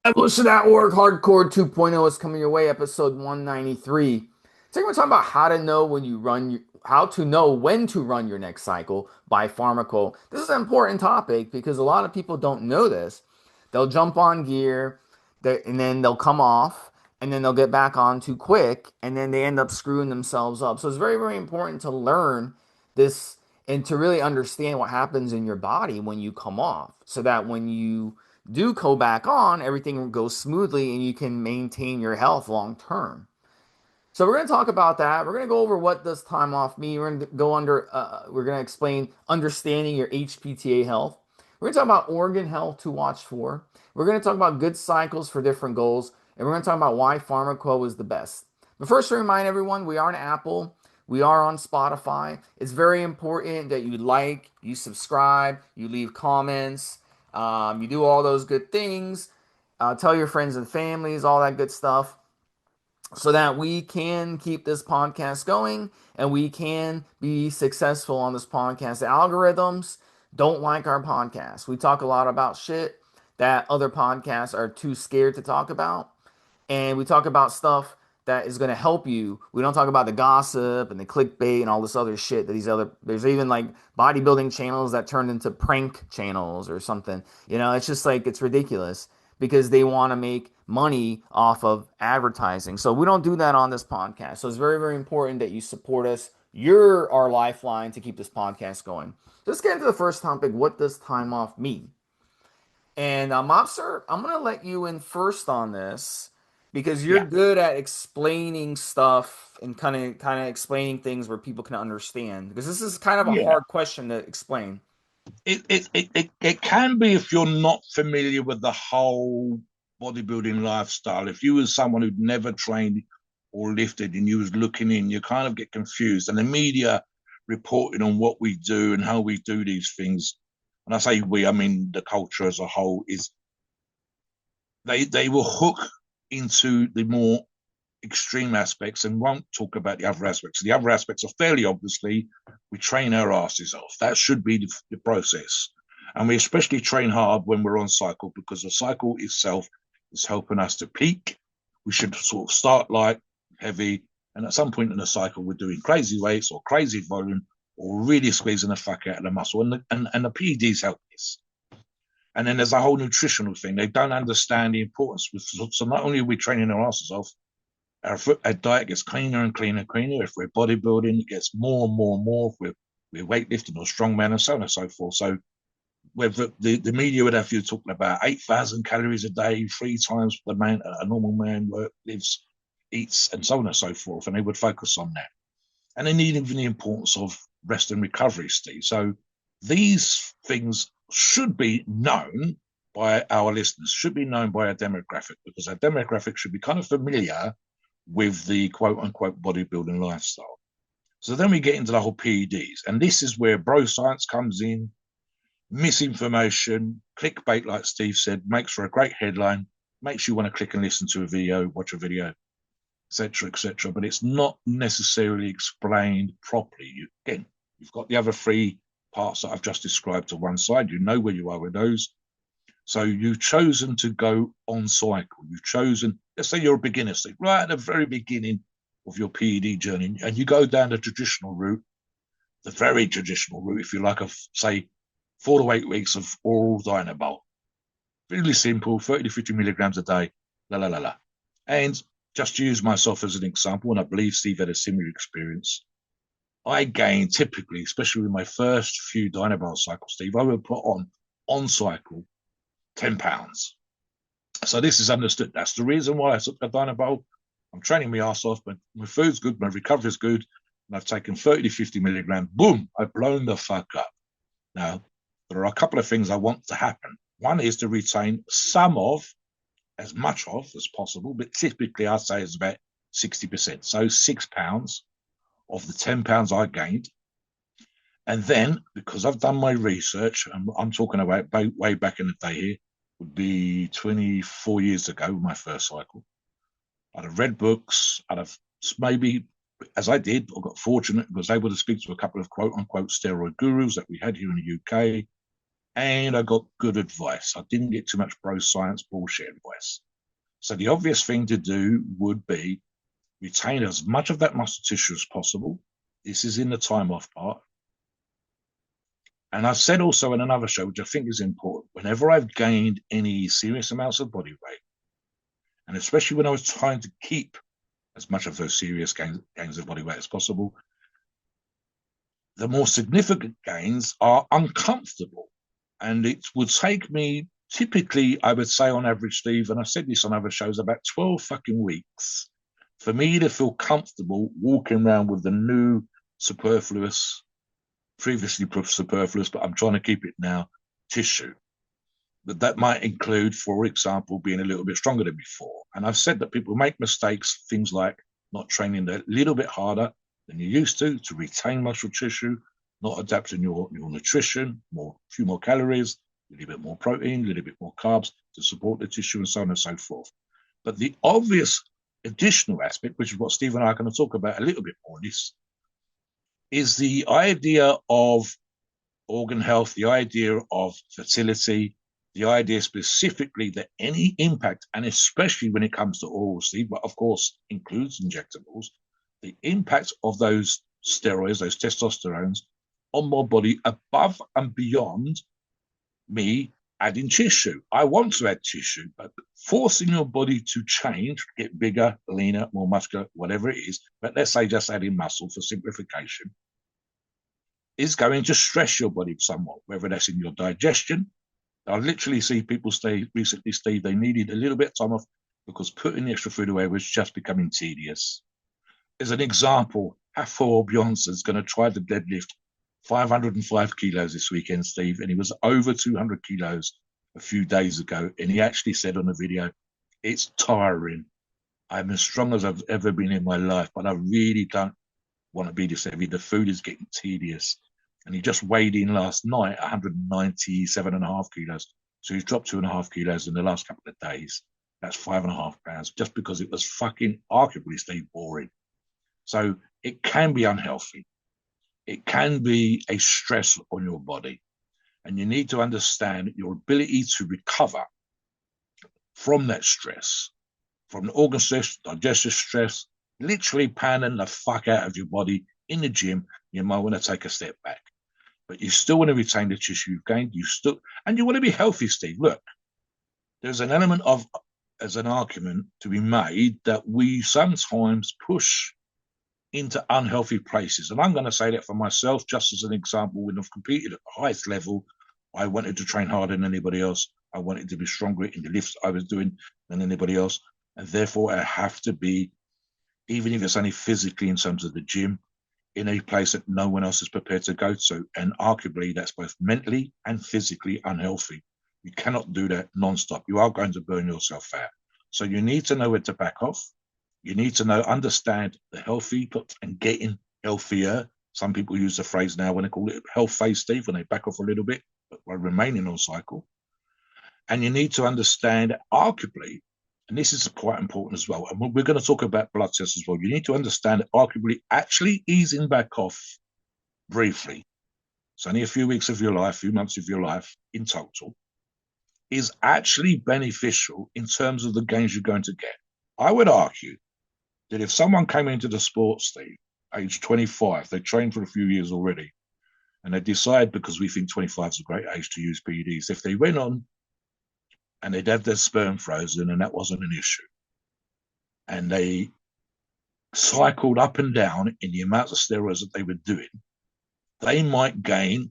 Evolution.org Hardcore 2.0 is coming your way, episode 193. Today we're talking about how to know when you run, how to know when to run your next cycle by Pharmaqo. This is an important topic because a lot of people don't know this. They'll jump on gear, and then they'll come off, and then they'll get back on too quick, and then they end up screwing themselves up. So it's very, very important to learn this and to really understand what happens in your body when you come off, so that when you do go back on, everything goes smoothly and you can maintain your health long term. So we're going to talk about that. We're going to go over what does time off mean. We're going to explain understanding your HPTA health. We're going to talk about organ health to watch for. We're going to talk about good cycles for different goals. And we're going to talk about why Pharmaqo is the best. But first, to remind everyone, we are on Apple. We are on Spotify. It's very important that you like, you subscribe, you leave comments, you do all those good things. Tell your friends and families, all that good stuff, so that we can keep this podcast going and we can be successful on this podcast. The algorithms don't like our podcast. We talk a lot about shit that other podcasts are too scared to talk about. And we talk about stuff that is going to help you. We don't talk about the gossip and the clickbait and all this other shit that there's even like bodybuilding channels that turned into prank channels or something. It's just like, it's ridiculous because they want to make money off of advertising. So we don't do that on this podcast. So it's very, very important that you support us. You're our lifeline to keep this podcast going. Let's get into the first topic. What does time off mean? And Mobster, I'm going to let you in first on this because you're Yeah, good at explaining stuff and kind of explaining things where people can understand. Because this is kind of a yeah. hard question to explain. It can be if you're not familiar with the whole bodybuilding lifestyle. If you was someone who'd never trained or lifted and you was looking in, you kind of get confused. And the media reporting on what we do and how we do these things. And I say we, I mean the culture as a whole is they will hook into the more extreme aspects and won't talk about the other aspects. The other aspects are fairly obviously we train our asses off. That should be the process. And we especially train hard when we're on cycle because the cycle itself is helping us to peak. We should sort of start light, heavy, and at some point in the cycle, we're doing crazy weights or crazy volume or really squeezing the fuck out of the muscle. And the PEDs help this. And then there's a whole nutritional thing. They don't understand the importance. So not only are we training our asses off, our diet gets cleaner and cleaner and cleaner. If we're bodybuilding, it gets more and more and more. If we're weightlifting or strongman and so on and so forth. So whether the media would have you talking about 8,000 calories a day, 3 times the amount a normal man lives, eats, and so on and so forth. And they would focus on that. And they need even the importance of rest and recovery, Steve. So these things should be known by our listeners, should be known by our demographic, because our demographic should be kind of familiar with the quote unquote bodybuilding lifestyle. So then we get into the whole PEDs, and this is where bro science comes in, misinformation, clickbait, like Steve said, makes for a great headline, makes you want to click and listen to a video, watch a video, etc., etc. But it's not necessarily explained properly. Again, you've got the other three parts that I've just described to one side. You know where you are with those. So you've chosen to go on cycle. You've chosen, let's say you're a beginner, so right at the very beginning of your PED journey, and you go down the traditional route, the very traditional route, if you like, of say 4 to 8 weeks of oral Dynabol. Really simple, 30 to 50 milligrams a day, la la la la. And just to use myself as an example, and I believe Steve had a similar experience. I gained typically, especially with my first few Dynabol cycles, Steve, I would put on cycle 10 pounds. So this is understood. That's the reason why I took the Dynabol. I'm training my ass off, but my food's good, my recovery's good, and I've taken 30 to 50 milligrams. Boom, I've blown the fuck up. Now, there are a couple of things I want to happen. One is to retain some of, as much of as possible, but typically I'd say it's about 60%. So 6 pounds of the 10 pounds I gained. And then, because I've done my research, and I'm talking about way back in the day here, would be 24 years ago, my first cycle. I'd have read books. I'd have maybe, as I did, I got fortunate, was able to speak to a couple of quote unquote steroid gurus that we had here in the UK. and I got good advice. I didn't get too much bro science bullshit advice. So the obvious thing to do would be retain as much of that muscle tissue as possible. This is in the time off part. And I've said also in another show, which I think is important, whenever I've gained any serious amounts of body weight, and especially when I was trying to keep as much of those serious gains of body weight as possible, the more significant gains are uncomfortable. And it would take me typically, I would say on average, Steve, and I've said this on other shows, about 12 fucking weeks for me to feel comfortable walking around with the new superfluous, previously superfluous, but I'm trying to keep it now, tissue. But that might include, for example, being a little bit stronger than before. And I've said that people make mistakes, things like not training a little bit harder than you used to retain muscle tissue, not adapting your nutrition, a few more calories, a little bit more protein, a little bit more carbs to support the tissue, and so on and so forth. But the obvious additional aspect, which is what Steve and I are going to talk about a little bit more in this, is the idea of organ health, the idea of fertility, the idea specifically that any impact, and especially when it comes to oral, Steve, but of course includes injectables, the impact of those steroids, those testosterones on my body above and beyond me adding tissue. I want to add tissue, but forcing your body to change, get bigger, leaner, more muscular, whatever it is, but let's say just adding muscle for simplification, is going to stress your body somewhat, whether that's in your digestion. I literally see people recently, Steve, they needed a little bit of time off because putting the extra food away was just becoming tedious. As an example, Hafo Beyonce is going to try to deadlift 505 kilos this weekend, Steve, and he was over 200 kilos a few days ago. And he actually said on the video, it's tiring. I'm as strong as I've ever been in my life, but I really don't want to be this heavy. The food is getting tedious. And he just weighed in last night 197.5 kilos. So he's dropped 2.5 kilos in the last couple of days. That's 5.5 pounds, just because it was fucking arguably, Steve, boring. So it can be unhealthy. It can be a stress on your body. And you need to understand your ability to recover from that stress, from the organ stress, digestive stress, literally pounding the fuck out of your body in the gym. You might want to take a step back. But you still want to retain the tissue you've gained. And you want to be healthy, Steve. Look, there's an element of, as an argument to be made, that we sometimes push into unhealthy places. And I'm going to say that for myself, just as an example, when I've competed at the highest level, I wanted to train harder than anybody else. I wanted to be stronger in the lifts I was doing than anybody else. And therefore, I have to be, even if it's only physically in terms of the gym, in a place that no one else is prepared to go to. And arguably, that's both mentally and physically unhealthy. You cannot do that nonstop. You are going to burn yourself out. So you need to know where to back off. You need to understand the healthy and getting healthier. Some people use the phrase now when they call it health phase, Steve, when they back off a little bit, but while remaining on cycle. And you need to understand, arguably, and this is quite important as well, and we're going to talk about blood tests as well. You need to understand that arguably actually easing back off briefly, it's only a few weeks of your life, a few months of your life in total, is actually beneficial in terms of the gains you're going to get. I would argue that if someone came into the sport, Steve, age 25, they trained for a few years already, and they decide, because we think 25 is a great age to use PEDs, if they went on and they'd have their sperm frozen and that wasn't an issue, and they cycled up and down in the amounts of steroids that they were doing, they might gain,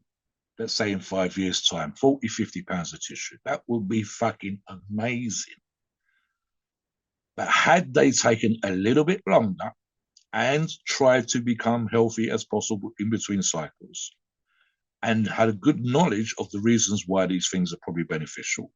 let's say in 5 years' time, 40, 50 pounds of tissue. That would be fucking amazing. But had they taken a little bit longer and tried to become healthy as possible in between cycles, and had a good knowledge of the reasons why these things are probably beneficial,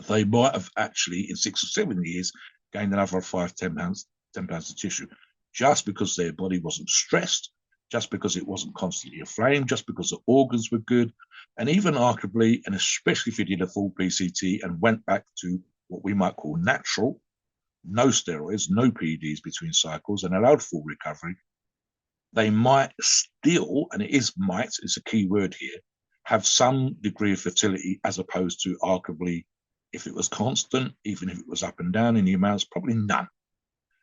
they might have actually, in 6 or 7 years, gained another 5, 10 pounds of tissue, just because their body wasn't stressed, just because it wasn't constantly aflame, just because the organs were good, and even arguably, and especially if you did a full PCT and went back to what we might call natural, no steroids, no PEDs between cycles, and allowed full recovery, they might still, and it is might, is a key word here, have some degree of fertility, as opposed to arguably, if it was constant, even if it was up and down in the amounts, probably none.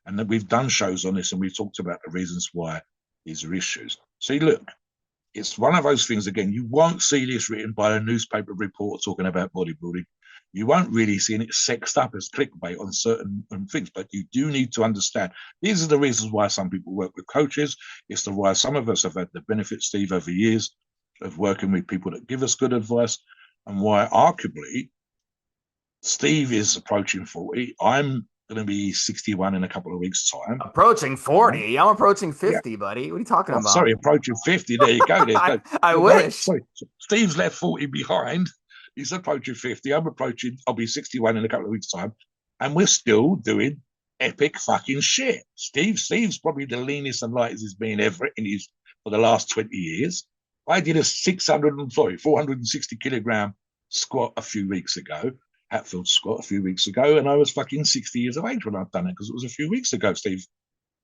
And that we've done shows on this and we've talked about the reasons why these are issues. See, look, it's one of those things, again, you won't see this written by a newspaper reporter talking about bodybuilding. You won't really see it sexed up as clickbait on certain things, but you do need to understand these are the reasons why some people work with coaches. It's the why some of us have had the benefit, Steve, over years of working with people that give us good advice, and why arguably Steve is approaching 40. I'm going to be 61 in a couple of weeks' time. Approaching Right? 40. I'm approaching Yeah. 50, buddy. What are you talking Oh, about? sorry, approaching 50. There you go. There you go. I You're very wish. sorry. Steve's left 40 behind. He's approaching 50. I'm approaching, I'll be 61 in a couple of weeks' time. And we're still doing epic fucking shit. Steve's probably the leanest and lightest he's been ever in his for the last 20 years. I did a 460 kilogram squat a few weeks ago, Hatfield squat a few weeks ago, and I was fucking 60 years of age when I've done it because it was a few weeks ago, Steve.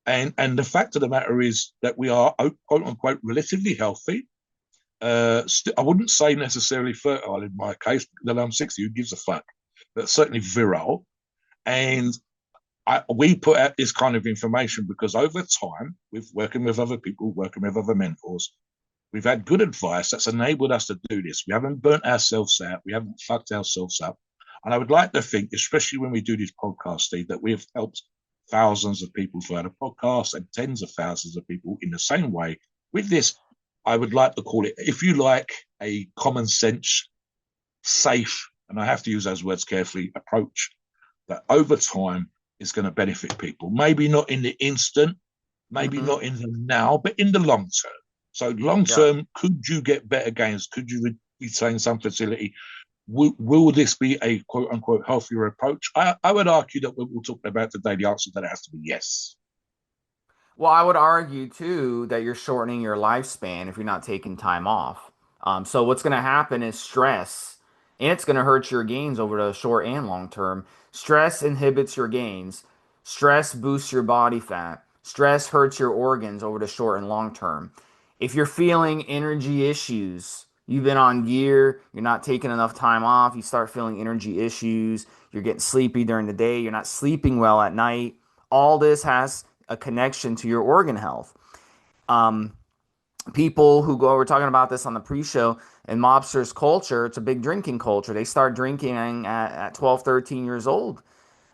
And the fact of the matter is that we are quote unquote relatively healthy. I wouldn't say necessarily fertile in my case, that I'm 60. Who gives a fuck? But certainly virile. And we put out this kind of information because over time, with working with other people, working with other mentors, we've had good advice that's enabled us to do this. We haven't burnt ourselves out. We haven't fucked ourselves up. And I would like to think, especially when we do this podcast, Steve, that we have helped thousands of people throughout a podcast and tens of thousands of people in the same way. With this, I would like to call it, if you like, a common sense, safe, and I have to use those words carefully, approach that over time is going to benefit people. Maybe not in the instant, maybe Mm-hmm. not in the now, but in the long term. So long Yeah. term, could you get better gains? Could you retain some facility? Will this be a quote unquote healthier approach? I would argue that what we're talking about today, the answer to that has to be yes. Well, I would argue too that you're shortening your lifespan if you're not taking time off. So what's going to happen is stress, and it's going to hurt your gains over the short and long term. Stress inhibits your gains. Stress boosts your body fat. Stress hurts your organs over the short and long term. If you're feeling energy issues, you've been on gear, you're not taking enough time off, you start feeling energy issues, you're getting sleepy during the day, you're not sleeping well at night. All this has a connection to your organ health. Um, People who go, we're talking about this on the pre-show, in mobsters culture, it's a big drinking culture. They start drinking at 12, 13 years old.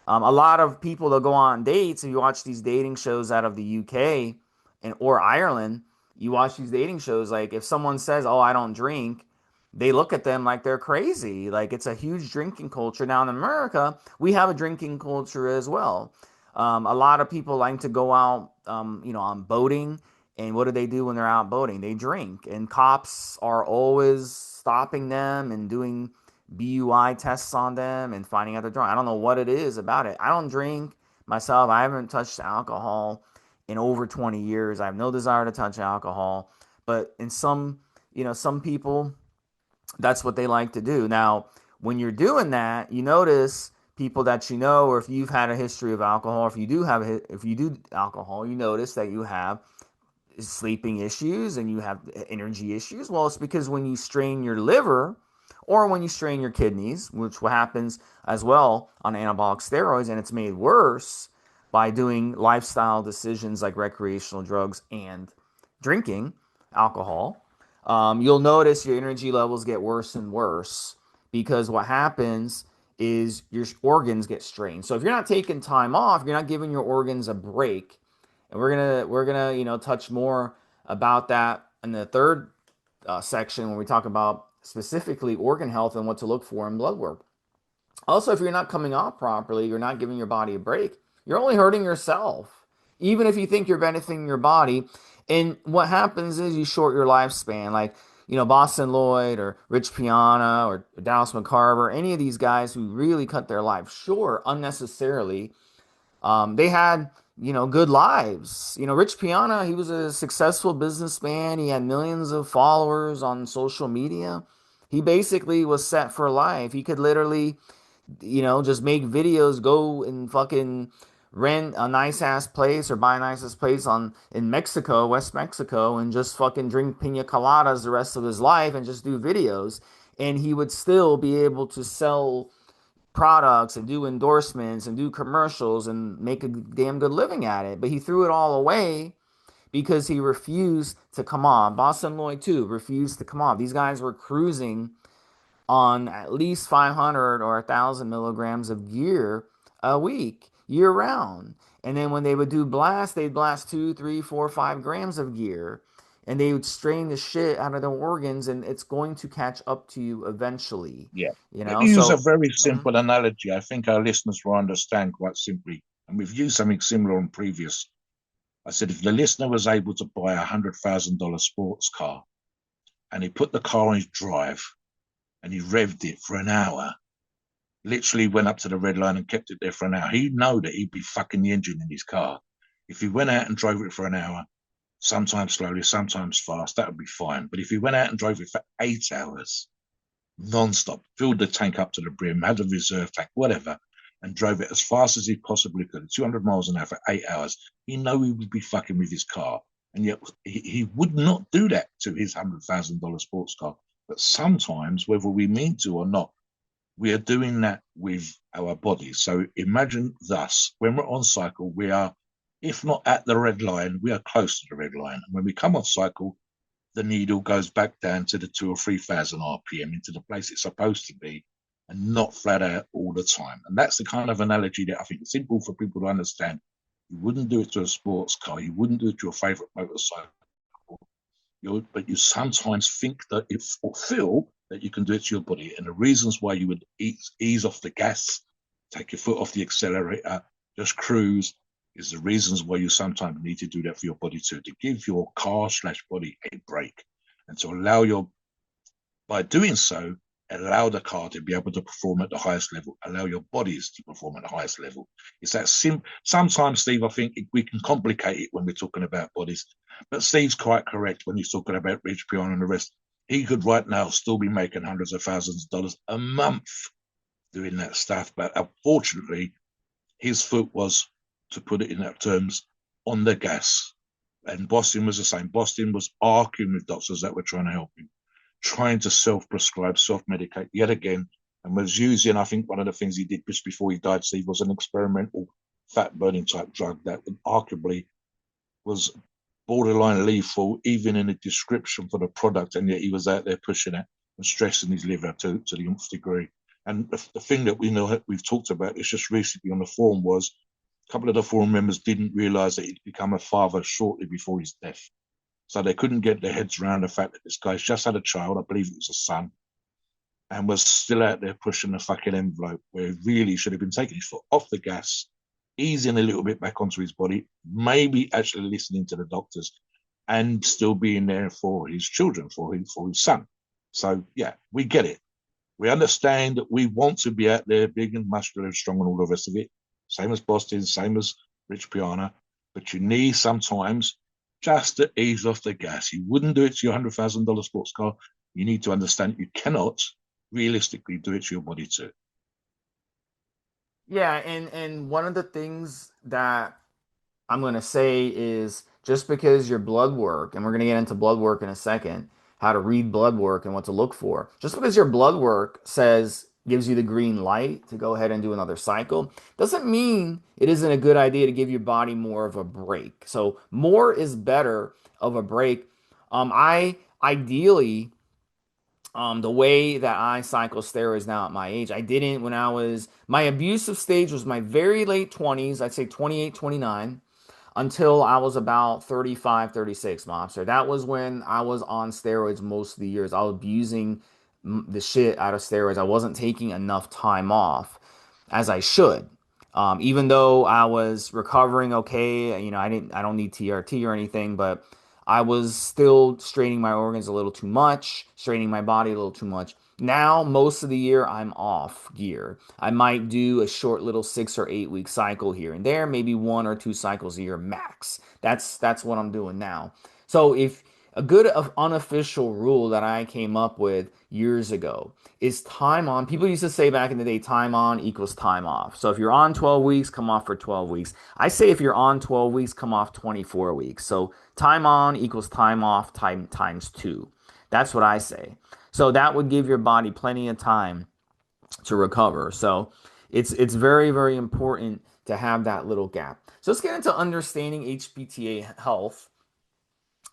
A lot of people that go on dates, if you watch these dating shows out of the UK and or Ireland, you watch these dating shows, like if someone says, "Oh, I don't drink," they look at them like they're crazy. Like it's a huge drinking culture. Now in America, we have a drinking culture as well. A lot of people like to go out, on boating. And what do they do when they're out boating? They drink. And cops are always stopping them and doing BUI tests on them and finding out they're drunk. I don't know what it is about it. I don't drink myself. I haven't touched alcohol in over 20 years. I have no desire to touch alcohol. But in some people, that's what they like to do. Now, when you're doing that, you notice people that you know, or if you've had a history of alcohol, if you do alcohol, you notice that you have sleeping issues and you have energy issues. Well, it's because when you strain your liver or when you strain your kidneys, which happens as well on anabolic steroids, and it's made worse by doing lifestyle decisions like recreational drugs and drinking alcohol, you'll notice your energy levels get worse and worse because what happens is your organs get strained. So if you're not taking time off, you're not giving your organs a break, and we're gonna touch more about that in the third section when we talk about specifically organ health and what to look for in blood work. Also, if you're not coming off properly, you're not giving your body a break, you're only hurting yourself. Even if you think you're benefiting your body. And what happens is you short your lifespan. Like, Boston Lloyd or Rich Piana or Dallas McCarver, any of these guys who really cut their life short unnecessarily, they had, good lives. Rich Piana, he was a successful businessman. He had millions of followers on social media. He basically was set for life. He could literally, just make videos, go and fucking rent a nice ass place or buy a nice ass place on in Mexico, West Mexico, and just fucking drink pina coladas the rest of his life and just do videos. And he would still be able to sell products and do endorsements and do commercials and make a damn good living at it. But he threw it all away because he refused to come on. Boston Lloyd too refused to come on. These guys were cruising on at least 500 or 1,000 milligrams of gear a week, year round. And then when they would do blast, they'd blast 2, 3, 4, 5 grams of gear. And they would strain the shit out of their organs, and it's going to catch up to you eventually. Yeah. You Let know, me use a so very mhm. simple analogy. I think our listeners will understand quite simply. And we've used something similar on previous. I said, if the listener was able to buy $100,000 sports car and he put the car on his drive and he revved it for an hour, literally went up to the red line and kept it there for an hour, he'd know that he'd be fucking the engine in his car. If he went out and drove it for an hour, sometimes slowly, sometimes fast, that would be fine. But if he went out and drove it for 8 hours, non-stop, filled the tank up to the brim, had a reserve tank, whatever, and drove it as fast as he possibly could, 200 miles an hour for 8 hours, he know he would be fucking with his car. And yet he would not do that to his $100,000 sports car. But sometimes, whether we mean to or not, we are doing that with our bodies. So imagine thus, when we're on cycle, we are, if not at the red line, we are close to the red line. And when we come off cycle, the needle goes back down to the 2 or 3,000 RPM into the place it's supposed to be and not flat out all the time. And that's the kind of analogy that I think is simple for people to understand. You wouldn't do it to a sports car, you wouldn't do it to your favorite motorcycle, but you sometimes think that it or feel that you can do it to your body. And the reasons why you would ease off the gas, take your foot off the accelerator, just cruise, is the reasons why you sometimes need to do that for your body too, to give your car slash body a break and to allow your, by doing so, allow the car to be able to perform at the highest level, allow your bodies to perform at the highest level. It's that sometimes, Steve, I think we can complicate it when we're talking about bodies, but Steve's quite correct when he's talking about Rich Piana and the rest. He could right now still be making hundreds of thousands of dollars a month doing that stuff, but unfortunately, his foot was, to put it in that terms, on the gas. And Boston was the same. Boston was arguing with doctors that were trying to help him, trying to self-prescribe, self-medicate yet again, and was using, I think one of the things he did just before he died, Steve, was an experimental fat-burning type drug that arguably was borderline lethal, even in the description for the product, and yet he was out there pushing it and stressing his liver to the nth degree. And the thing that we know we've talked about is just recently on the forum was a couple of the forum members didn't realize that he'd become a father shortly before his death. So they couldn't get their heads around the fact that this guy's just had a child, I believe it was a son, and was still out there pushing the fucking envelope where he really should have been taking his foot off the gas, easing a little bit back onto his body, maybe actually listening to the doctors and still being there for his children, for his son. So yeah, we get it. We understand that we want to be out there big and muscular and strong and all the rest of it. Same as Boston, same as Rich Piana. But you need sometimes just to ease off the gas. You wouldn't do it to your $100,000 sports car. You need to understand you cannot realistically do it to your body too. Yeah, and one of the things that I'm going to say is just because your blood work, and we're going to get into blood work in a second, how to read blood work and what to look for. Just because your blood work says gives you the green light to go ahead and do another cycle, doesn't mean it isn't a good idea to give your body more of a break. So more is better of a break. I ideally the way that I cycle steroids now at my age, I didn't when I was, my abusive stage was my very late 20s, I'd say 28, 29, until I was about 35, 36, mobster. That was when I was on steroids most of the years. I was abusing the shit out of steroids. I wasn't taking enough time off as I should. Even though I was recovering okay, I don't need TRT or anything, but I was still straining my organs a little too much, straining my body a little too much. Now, most of the year, I'm off gear. I might do a short little 6 or 8 week cycle here and there, maybe 1 or 2 cycles a year max. That's what I'm doing now. So if A good unofficial rule that I came up with years ago is time on. People used to say back in the day, time on equals time off. So if you're on 12 weeks, come off for 12 weeks. I say if you're on 12 weeks, come off 24 weeks. So time on equals time off times two. That's what I say. So that would give your body plenty of time to recover. So it's very, very important to have that little gap. So let's get into understanding HPTA health.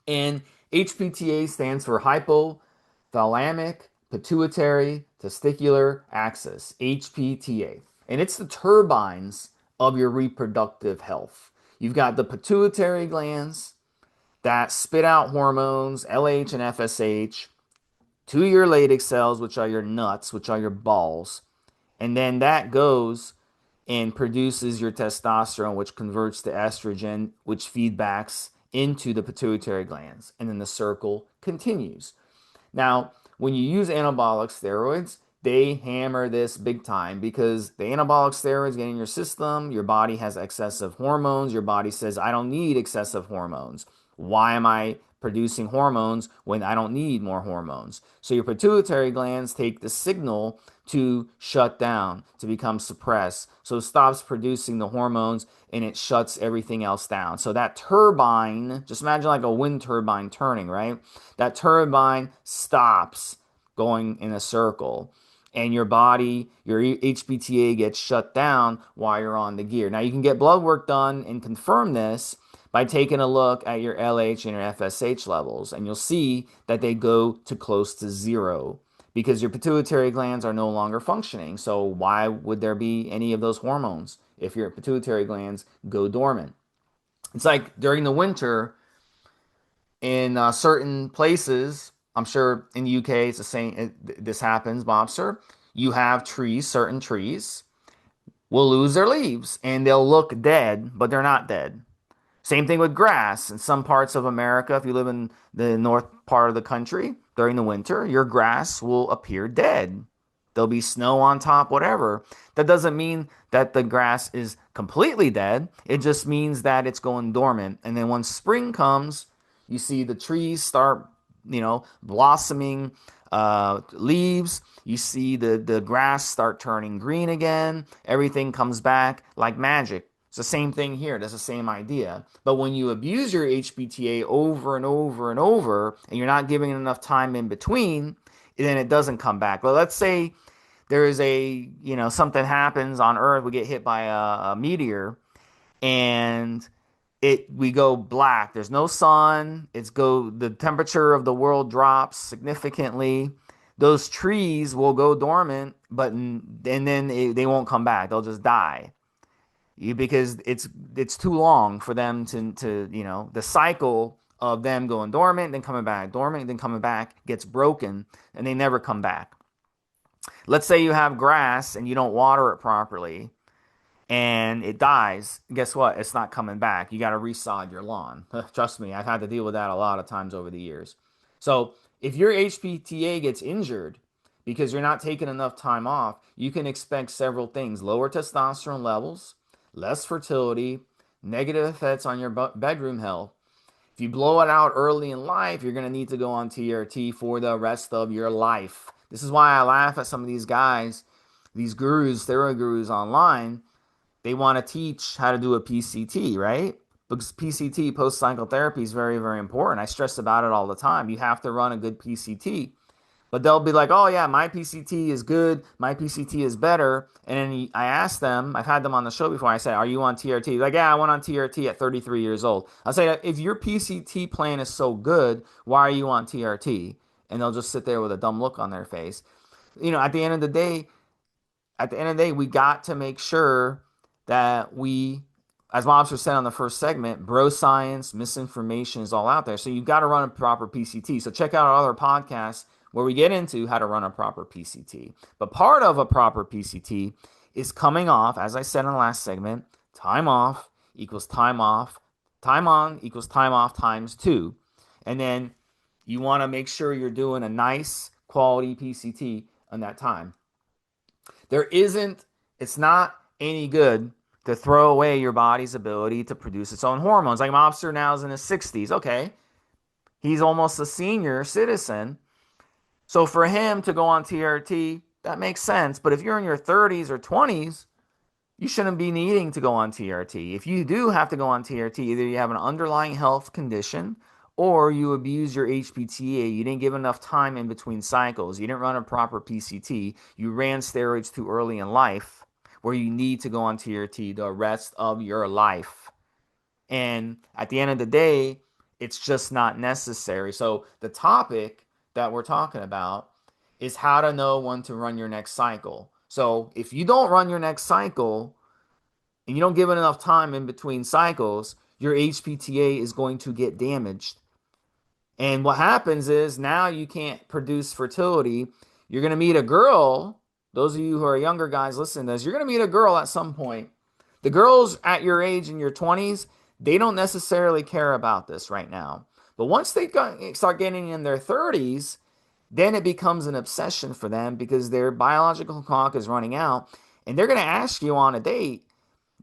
And HPTA stands for hypothalamic pituitary testicular axis, HPTA. And it's the turbines of your reproductive health. You've got the pituitary glands that spit out hormones, LH and FSH, to your Leydig cells, which are your nuts, which are your balls. And then that goes and produces your testosterone, which converts to estrogen, which feedbacks into the pituitary glands. And then the circle continues. Now, when you use anabolic steroids, they hammer this big time because the anabolic steroids get in your system, your body has excessive hormones, your body says, I don't need excessive hormones. Why am I producing hormones when I don't need more hormones? So your pituitary glands take the signal to shut down, to become suppressed. So it stops producing the hormones and it shuts everything else down. So that turbine, just imagine like a wind turbine turning, right? That turbine stops going in a circle and your body, your HPTA gets shut down while you're on the gear. Now you can get blood work done and confirm this by taking a look at your LH and your FSH levels, and you'll see that they go to close to zero because your pituitary glands are no longer functioning. So why would there be any of those hormones if your pituitary glands go dormant? It's like during the winter in certain places, I'm sure in the UK it's the same. This happens, Mobster. You have trees, certain trees will lose their leaves and they'll look dead, but they're not dead. Same thing with grass. In some parts of America, if you live in the north part of the country during the winter, your grass will appear dead. There'll be snow on top, whatever. That doesn't mean that the grass is completely dead. It just means that it's going dormant. And then when spring comes, you see the trees start, blossoming leaves. You see the grass start turning green again. Everything comes back like magic. It's the same thing here. That's the same idea. But when you abuse your HPTA over and over and over, and you're not giving it enough time in between, then it doesn't come back. But let's say there is something happens on Earth, we get hit by a meteor, and we go black. There's no sun. The temperature of the world drops significantly. Those trees will go dormant, and then they won't come back. They'll just die because it's too long for them to the cycle of them going dormant then coming back, dormant then coming back gets broken and they never come back. Let's say you have grass and you don't water it properly and it dies. Guess what? It's not coming back. You got to resod your lawn. Trust me, I've had to deal with that a lot of times over the years. So if your HPTA gets injured because you're not taking enough time off, you can expect several things: lower testosterone levels, less fertility, negative effects on your bedroom health. If you blow it out early in life, you're going to need to go on TRT for the rest of your life. This is why I laugh at some of these guys, these gurus, steroid gurus online. They want to teach how to do a PCT, right? Because PCT, post cycle therapy, is very, very important. I stress about it all the time. You have to run a good PCT. But they'll be like, oh, yeah, my PCT is good. My PCT is better. And then I ask them, I've had them on the show before. I say, are you on TRT? Like, yeah, I went on TRT at 33 years old. I'll say, if your PCT plan is so good, why are you on TRT? And they'll just sit there with a dumb look on their face. At the end of the day, we got to make sure that we, as Mobster said on the first segment, bro science, misinformation is all out there. So you've got to run a proper PCT. So check out our other podcasts where we get into how to run a proper PCT. But part of a proper PCT is coming off, as I said in the last segment, time off equals time off, time on equals time off times two. And then you want to make sure you're doing a nice quality PCT on that time. It's not any good to throw away your body's ability to produce its own hormones. Like Mobster now is in his 60s. Okay, He's almost a senior citizen. So for him to go on TRT, that makes sense. But if you're in your 30s or 20s, you shouldn't be needing to go on TRT. If you do have to go on TRT, either you have an underlying health condition or you abuse your HPTA. You didn't give enough time in between cycles. You didn't run a proper PCT. You ran steroids too early in life where you need to go on TRT the rest of your life. And at the end of the day, it's just not necessary. So the topic that we're talking about is how to know when to run your next cycle. So if you don't run your next cycle and you don't give it enough time in between cycles, your HPTA is going to get damaged. And what happens is now you can't produce fertility. You're going to meet a girl. Those of you who are younger guys listening to this, you're going to meet a girl at some point. The girls at your age in your 20s, they don't necessarily care about this right now. But once they start getting in their 30s, then it becomes an obsession for them because their biological clock is running out and they're going to ask you on a date.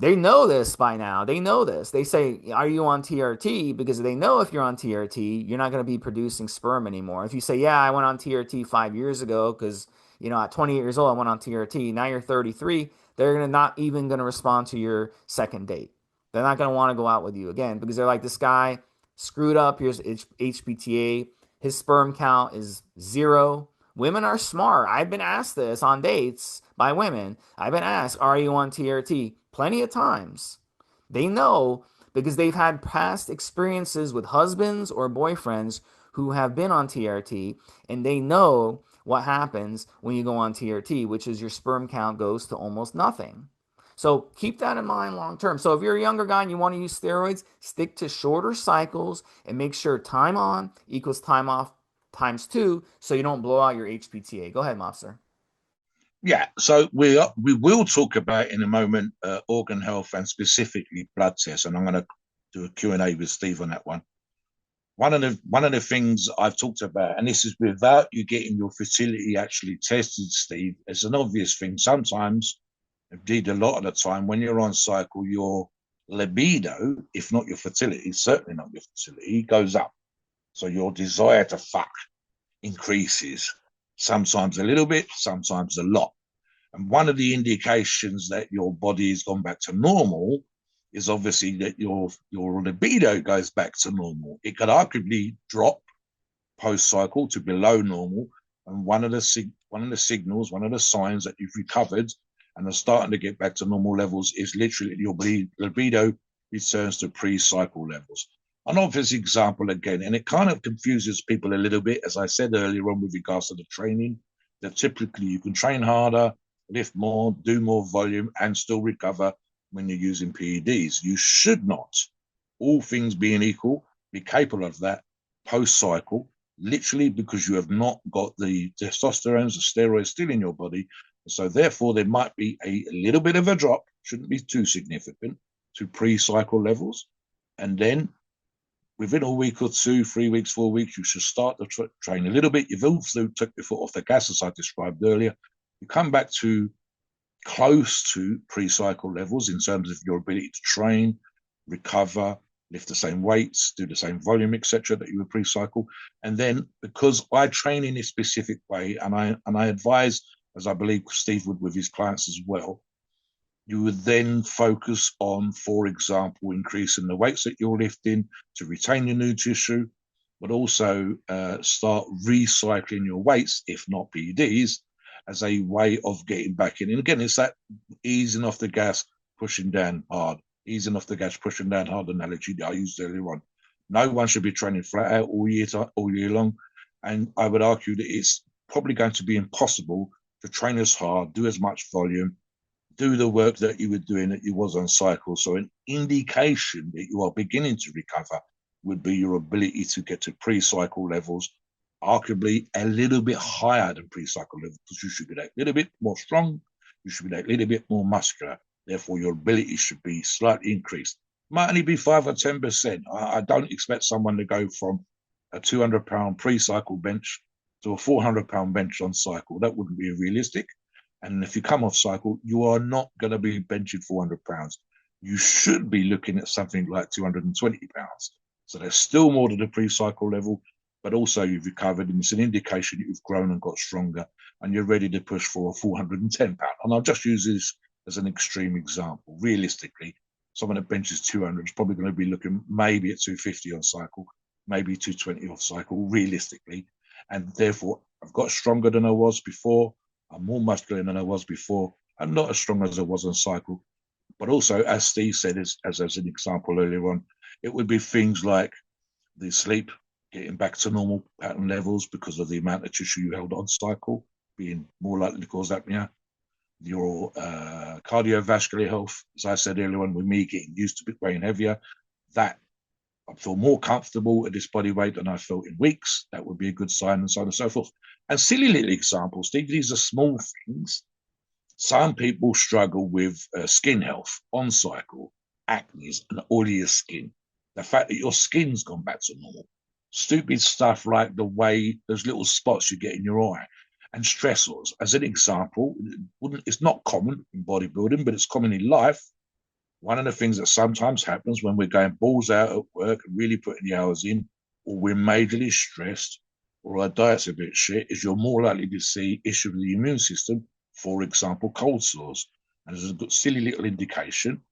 They know this by now. They know this. They say, "Are you on TRT?" Because they know if you're on TRT, you're not going to be producing sperm anymore. If you say, "Yeah, I went on TRT 5 years ago because, at 28 years old, I went on TRT." Now you're 33. They're gonna not even going to respond to your second date. They're not going to want to go out with you again because they're like, "This guy screwed up. Here's HPTA. His sperm count is zero." Women are smart. I've been asked this on dates by women. I've been asked, "Are you on TRT?" Plenty of times. They know because they've had past experiences with husbands or boyfriends who have been on TRT, and they know what happens when you go on TRT, which is your sperm count goes to almost nothing. So keep that in mind long term. So if you're a younger guy and you want to use steroids, stick to shorter cycles and make sure time on equals time off times two so you don't blow out your HPTA. Go ahead, Mobster. Yeah, so we will talk about in a moment organ health and specifically blood tests, and I'm going to do a Q&A with Steve on that one. One of the things I've talked about, and this is without you getting your fertility actually tested, Steve. It's an obvious thing. Sometimes, indeed, a lot of the time, when you're on cycle, your libido, if not your fertility, certainly not your fertility, goes up. So your desire to fuck increases. Sometimes a little bit, sometimes a lot. And one of the indications that your body has gone back to normal is obviously that your libido goes back to normal. It could arguably drop post cycle to below normal, and one of the signals, one of the signs that you've recovered and are starting to get back to normal levels is literally your libido returns to pre-cycle levels. An obvious example again, and it kind of confuses people a little bit, as I said earlier on with regards to the training, that typically you can train harder, lift more, do more volume, and still recover when you're using PEDs. You should not, all things being equal, be capable of that post cycle, literally because you have not got the testosterone, the steroids still in your body. So therefore, there might be a little bit of a drop, shouldn't be too significant, to pre-cycle levels. And then within a week or two, 3 weeks, 4 weeks, you should start to train a little bit. You've also took your foot off the gas, as I described earlier. You come back to close to pre-cycle levels in terms of your ability to train, recover, lift the same weights, do the same volume, etc., that you were pre-cycle. And then because I train in a specific way, and I advise, as I believe Steve would with his clients as well, you would then focus on, for example, increasing the weights that you're lifting to retain your new tissue, but also start recycling your weights, if not PEDs, as a way of getting back in. And again, it's that easing off the gas, pushing down hard, easing off the gas, pushing down hard analogy that I used earlier on. No one should be training flat out all year long. And I would argue that it's probably going to be impossible to train as hard, do as much volume, do the work that you were doing that you was on cycle. So an indication that you are beginning to recover would be your ability to get to pre-cycle levels, arguably a little bit higher than pre-cycle levels, because you should be that little bit more strong, you should be that little bit more muscular. Therefore, your ability should be slightly increased. Might only be 5 or 10%. I don't expect someone to go from a 200-pound pre-cycle bench to a 400-pound bench on cycle. That wouldn't be realistic. And if you come off cycle, you are not going to be benching 400 pounds. You should be looking at something like 220 pounds. So there's still more than the pre-cycle level, but also you've recovered, and it's an indication that you've grown and got stronger, and you're ready to push for a 410 pound. And I'll just use this as an extreme example. Realistically, someone that benches 200 is probably going to be looking maybe at 250 on cycle, maybe 220 off cycle, realistically. And therefore, I've got stronger than I was before. I'm more muscular than I was before. I'm not as strong as I was on cycle. But also, as Steve said, as an example earlier on, it would be things like the sleep, getting back to normal pattern levels because of the amount of tissue you held on cycle, being more likely to cause apnea. Your cardiovascular health, as I said earlier on, with me getting used to weighing heavier, that I feel more comfortable at this body weight than I felt in weeks. That would be a good sign, and so on and so forth. And silly little examples, Steve, these are small things. Some people struggle with skin health on cycle, acne, and oilier skin. The fact that your skin's gone back to normal. Stupid stuff like the way those little spots you get in your eye and stressors. As an example, it's not common in bodybuilding, but it's common in life. One of the things that sometimes happens when we're going balls out at work and really putting the hours in, or we're majorly stressed, or our diet's a bit shit, is you're more likely to see issues with the immune system, for example, cold sores. And as a good silly little indication,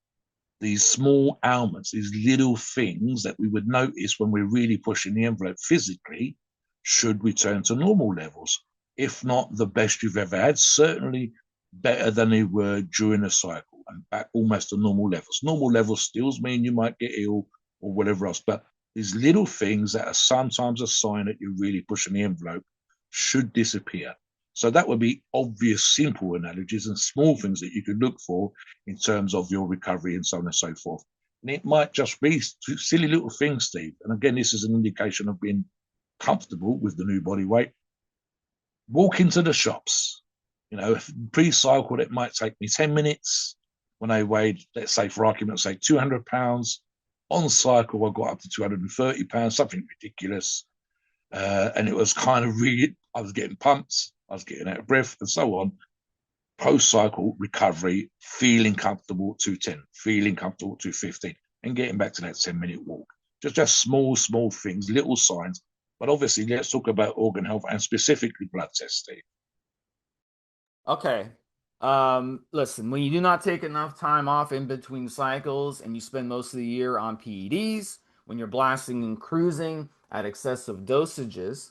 these small ailments, these little things that we would notice when we're really pushing the envelope physically, should return to normal levels. If not the best you've ever had, certainly better than they were during the cycle and back almost to normal levels. Normal levels still mean you might get ill or whatever else, but these little things that are sometimes a sign that you're really pushing the envelope should disappear. So that would be obvious, simple analogies and small things that you could look for in terms of your recovery and so on and so forth. And it might just be silly little things, Steve. And again, this is an indication of being comfortable with the new body weight. Walk into the shops. Pre-cycle, it might take me 10 minutes. When I weighed, let's say for argument's sake, 200 pounds. On cycle, I got up to 230 pounds, something ridiculous. And it was kind of really, I was getting pumped, I was getting out of breath, and so on. Post cycle recovery, feeling comfortable at 210, feeling comfortable at 215, and getting back to that 10-minute walk. Just small things, little signs. But obviously, let's talk about organ health and specifically blood tests, Steve. Okay. Listen, when you do not take enough time off in between cycles and you spend most of the year on PEDs, when you're blasting and cruising at excessive dosages,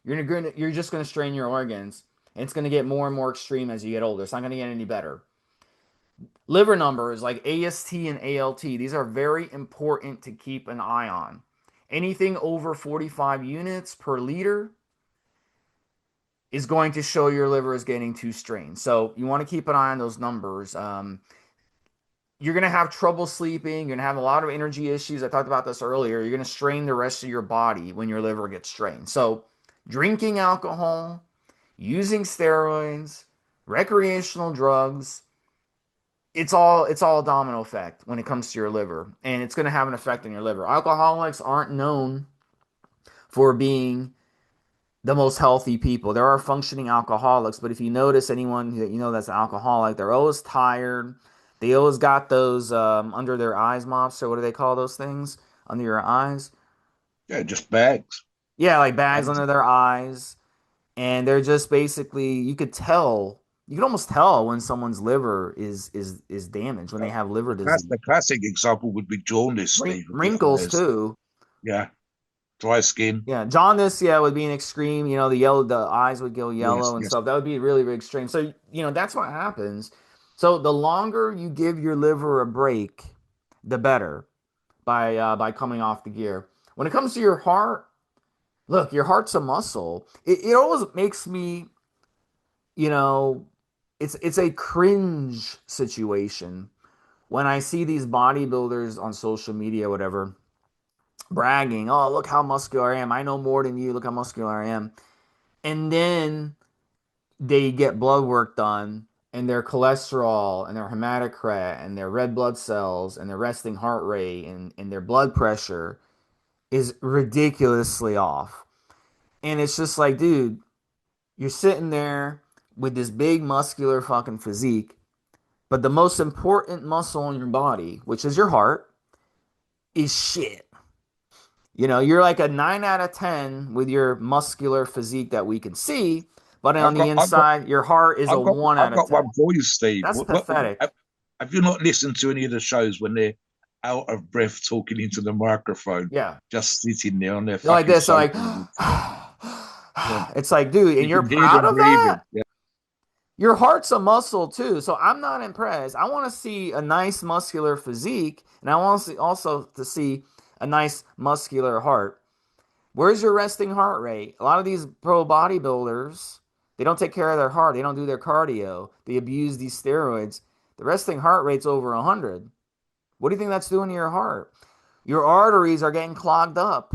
you're just gonna strain your organs, and it's gonna get more and more extreme as you get older. It's not gonna get any better. Liver numbers like AST and ALT, these are very important to keep an eye on. Anything over 45 units per liter is going to show your liver is getting too strained. So you want to keep an eye on those numbers. You're going to have trouble sleeping. You're going to have a lot of energy issues. I talked about this earlier. You're going to strain the rest of your body when your liver gets strained. So drinking alcohol, using steroids, recreational drugs, it's all a domino effect when it comes to your liver, and it's going to have an effect on your liver. Alcoholics aren't known for being the most healthy people. There are functioning alcoholics, but if you notice anyone that you know that's an alcoholic, they're always tired. They always got those under their eyes mops. So what do they call those things under your eyes? Yeah, just bags. Yeah, like bags bags. under their eyes, and they're just basically you could tell. You can almost tell when someone's liver is damaged when they have liver disease. The classic example would be jaundice, Steve. Wrinkles too. Yeah, dry skin. Yeah, jaundice, yeah, would be an extreme. The yellow, the eyes would go Yes, yellow and yes. stuff. That would be really, really extreme. So, that's what happens. So the longer you give your liver a break, the better by coming off the gear. When it comes to your heart, look, your heart's a muscle. It always makes me, you know, it's a cringe situation when I see these bodybuilders on social media, whatever, bragging, "Oh, look how muscular I am. I know more than you. Look how muscular I am." And then they get blood work done, and their cholesterol and their hematocrit and their red blood cells and their resting heart rate and their blood pressure is ridiculously off. And it's just like, dude, you're sitting there with this big muscular fucking physique, but the most important muscle in your body, which is your heart, is shit. You know, you're like a 9 out of 10 with your muscular physique that we can see, but on I've the got, I've got, inside, your heart is a 1 out I've of got 10. one for you, Steve. That's pathetic. Have you not listened to any of the shows when they're out of breath talking into the microphone, Yeah. just sitting there on their They're like fucking this. They're sofa? like, Yeah, yeah. it's like, dude, and You you're can hear proud them of that? breathing. Yeah. Your heart's a muscle too. So I'm not impressed. I want to see a nice muscular physique, and I want to see also to see a nice muscular heart. Where's your resting heart rate? A lot of these pro bodybuilders, they don't take care of their heart. They don't do their cardio. They abuse these steroids. The resting heart rate's over 100. What do you think that's doing to your heart? Your arteries are getting clogged up.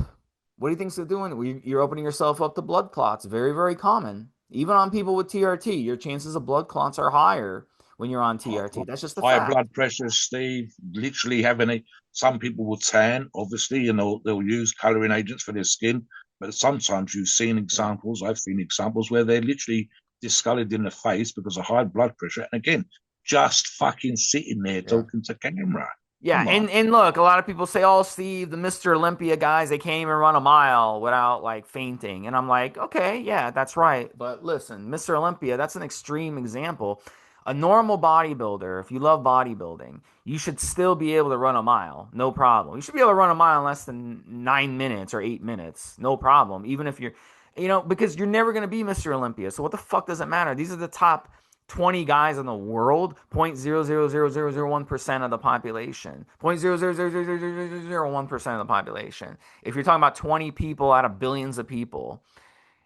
What do you think it's doing? You're opening yourself up to blood clots. Very, very common. Even on people with TRT, your chances of blood clots are higher when you're on TRT. That's just a High fact. blood pressure, Steve. Literally having a. Some people will tan, obviously, and they'll use coloring agents for their skin. But sometimes you've seen Yeah. examples. I've seen examples where they're literally discolored in the face because of high blood pressure. And again, just fucking sitting there Yeah. talking to camera. Yeah, Come and on. and look, a lot of people say, "Oh, Steve, the Mr. Olympia guys, they can't even run a mile without like fainting." And I'm like, "Okay, yeah, that's right. But listen, Mr. Olympia, that's an extreme example. A normal bodybuilder, if you love bodybuilding, you should still be able to run a mile, no problem. You should be able to run a mile in less than 9 minutes or 8 minutes, no problem. Even if you're, because you're never going to be Mr. Olympia. So what the fuck does it matter? These are the top 20 guys in the world, 0.0000001% of the population, 0.0000001% of the population. If you're talking about 20 people out of billions of people,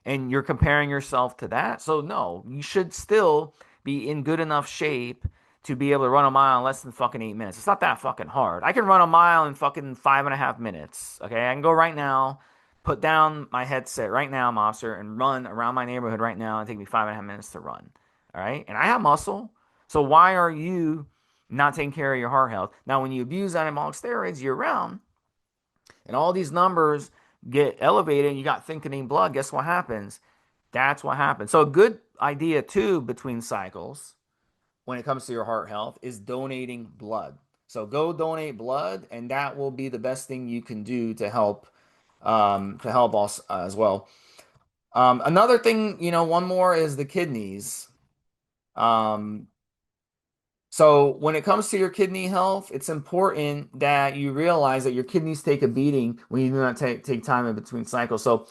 and you're comparing yourself to that. So no, you should still be in good enough shape to be able to run a mile in less than fucking 8 minutes. It's not that fucking hard. I can run a mile in fucking 5.5 minutes. Okay, I can go right now, put down my headset right now, Mobster, and run around my neighborhood right now and take me 5.5 minutes to run. All right, and I have muscle. So why are you not taking care of your heart health? Now, when you abuse anabolic steroids year round, and all these numbers get elevated and you got thickening blood, guess what happens? That's what happens. So a good idea too between cycles when it comes to your heart health is donating blood. So go donate blood, and that will be the best thing you can do to help us as well. Another thing, one more is the kidneys. Um, So when it comes to your kidney health, it's important that you realize that your kidneys take a beating when you do not take time in between cycles. So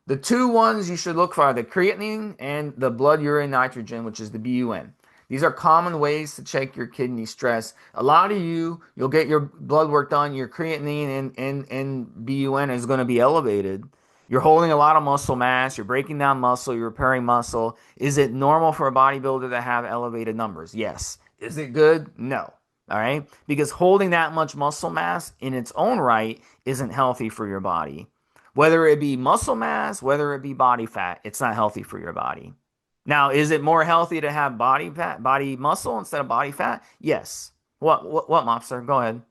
the two ones you should look for are the creatinine and the blood urine nitrogen, which is the BUN. These are common ways to check your kidney stress. A lot of you'll get your blood work done, your creatinine and BUN is going to be elevated. You're holding a lot of muscle mass, you're breaking down muscle, you're repairing muscle. Is it normal for a bodybuilder to have elevated numbers? Yes. Is it good? No. All right. Because holding that much muscle mass in its own right isn't healthy for your body. Whether it be muscle mass, whether it be body fat, it's not healthy for your body. Now, is it more healthy to have body fat, body muscle instead of body fat? Yes. What, Mobster? Go ahead.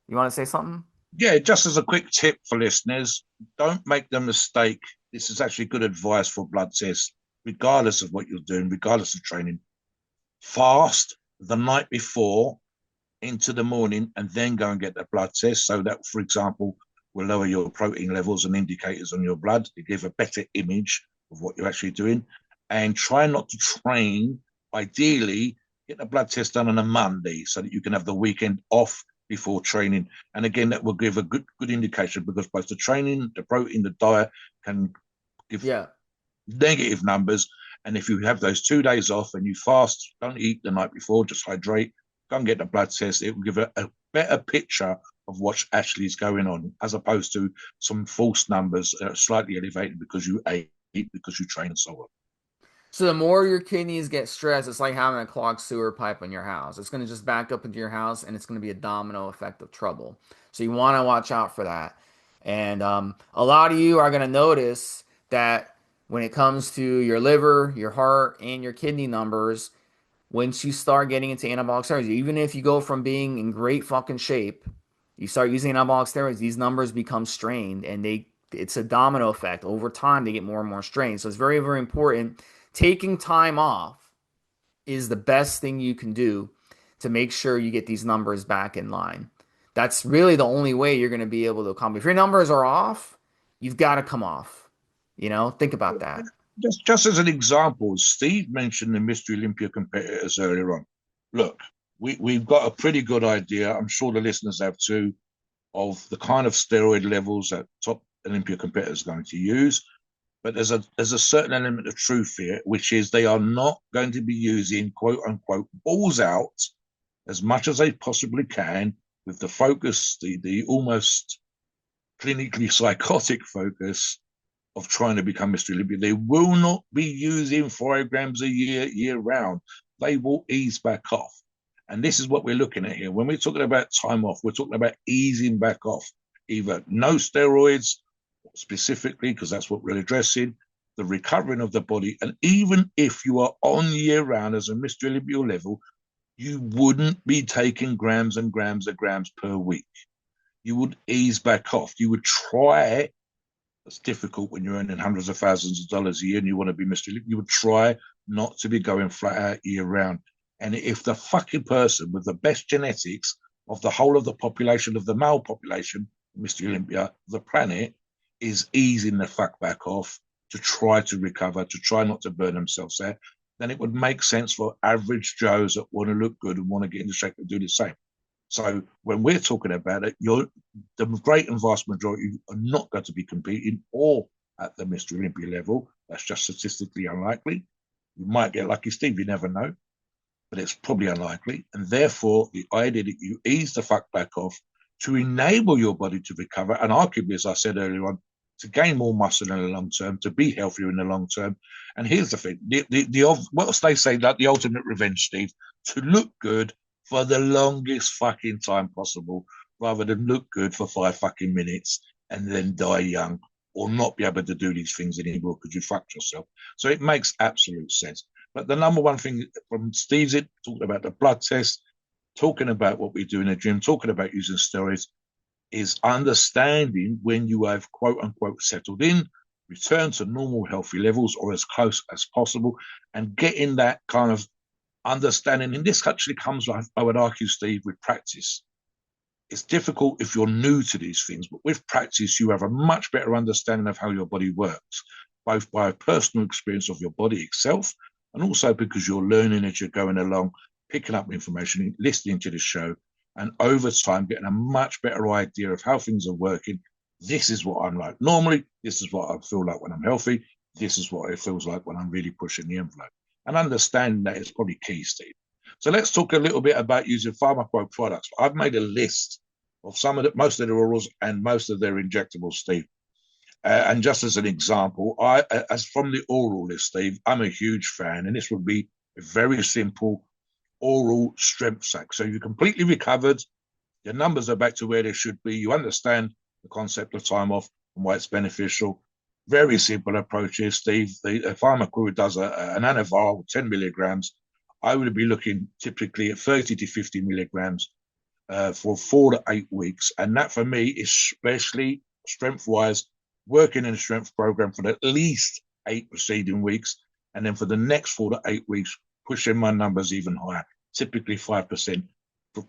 You want to say something? Yeah, just as a quick tip for listeners, don't make the mistake. This is actually good advice for blood tests, regardless of what you're doing, regardless of training. Fast the night before into the morning and then go and get the blood test. So that, for example, will lower your protein levels and indicators on your blood to give a better image of what you're actually doing. And try not to train. Ideally, get the blood test done on a Monday so that you can have the weekend off before training. And again, that will give a good indication because both the training, the protein, the diet can give Yeah. negative numbers. And if you have those 2 days off and you fast, don't eat the night before, just hydrate, go and get the blood test. It will give a better picture of what actually is going on, as opposed to some false numbers that are slightly elevated because you ate, because you train, and so on. So the more your kidneys get stressed, it's like having a clogged sewer pipe in your house. It's going to just back up into your house, and it's going to be a domino effect of trouble. So you want to watch out for that. And a lot of you are going to notice that when it comes to your liver, your heart, and your kidney numbers, once you start getting into anabolic steroids, even if you go from being in great fucking shape, you start using anabolic steroids, these numbers become strained, and it's a domino effect. Over time, they get more and more strained. So it's very, very important. Taking time off is the best thing you can do to make sure you get these numbers back in line. That's really the only way you're going to be able to accomplish. If your numbers are off, you've got to come off. Think about that. Just as an example, Steve mentioned the Mystery Olympia competitors earlier on. Look, we've got a pretty good idea. I'm sure the listeners have too, of the kind of steroid levels that top Olympia competitors are going to use. But there's a certain element of truth here, which is they are not going to be using quote unquote balls out as much as they possibly can with the focus, the almost clinically psychotic focus of trying to become Mr. Olympia. They will not be using 5 grams a year round. They will ease back off. And this is what we're looking at here. When we're talking about time off, we're talking about easing back off. Either no steroids, specifically, because that's what we're addressing, the recovering of the body. And even if you are on year round as a Mr. Olympia level, you wouldn't be taking grams and grams and grams per week. You would ease back off. You would try. It's difficult when you're earning hundreds of thousands of dollars a year and you want to be Mr. Olympia. You would try not to be going flat out year round. And if the fucking person with the best genetics of the whole of the population, of the male population, Mr. Olympia, the planet, is easing the fuck back off to try to recover, to try not to burn themselves out, then it would make sense for average Joes that want to look good and want to get into shape to do the same. So when we're talking about it, the great and vast majority are not going to be competing or at the Mr. Olympia level. That's just statistically unlikely. You might get lucky, Steve, you never know, but it's probably unlikely. And therefore, the idea that you ease the fuck back off to enable your body to recover, and arguably, as I said earlier on, to gain more muscle in the long term, to be healthier in the long term. And here's the thing: what they say, that the ultimate revenge, Steve, to look good for the longest fucking time possible, rather than look good for 5 fucking minutes and then die young or not be able to do these things anymore because you fucked yourself. So it makes absolute sense. But the number one thing from Steve's it, talking about the blood test, talking about what we do in the gym, talking about using steroids, is understanding when you have quote unquote settled in, return to normal healthy levels or as close as possible, and getting that kind of understanding. And this actually comes, I would argue, Steve, with practice. It's difficult if you're new to these things, but with practice, you have a much better understanding of how your body works, both by a personal experience of your body itself, and also because you're learning as you're going along, picking up information, listening to the show, and over time getting a much better idea of how things are working. This is what I'm like normally. This is what I feel like when I'm healthy. This is what it feels like when I'm really pushing the envelope. And understanding that is probably key, Steve. So let's talk a little bit about using Pharmaqo products. I've made a list of most of their orals and most of their injectables, Steve. And just as an example, as from the oral list, Steve, I'm a huge fan, and this would be a very simple oral strength sack. So you're completely recovered, your numbers are back to where they should be. You understand the concept of time off and why it's beneficial. Very simple approach here, Steve. The Pharmaqo does an anavar, 10 milligrams. I would be looking typically at 30 to 50 milligrams for 4 to 8 weeks. And that for me, especially strength wise, working in a strength program for at least 8 preceding weeks. And then for the next 4 to 8 weeks, pushing my numbers even higher, typically 5%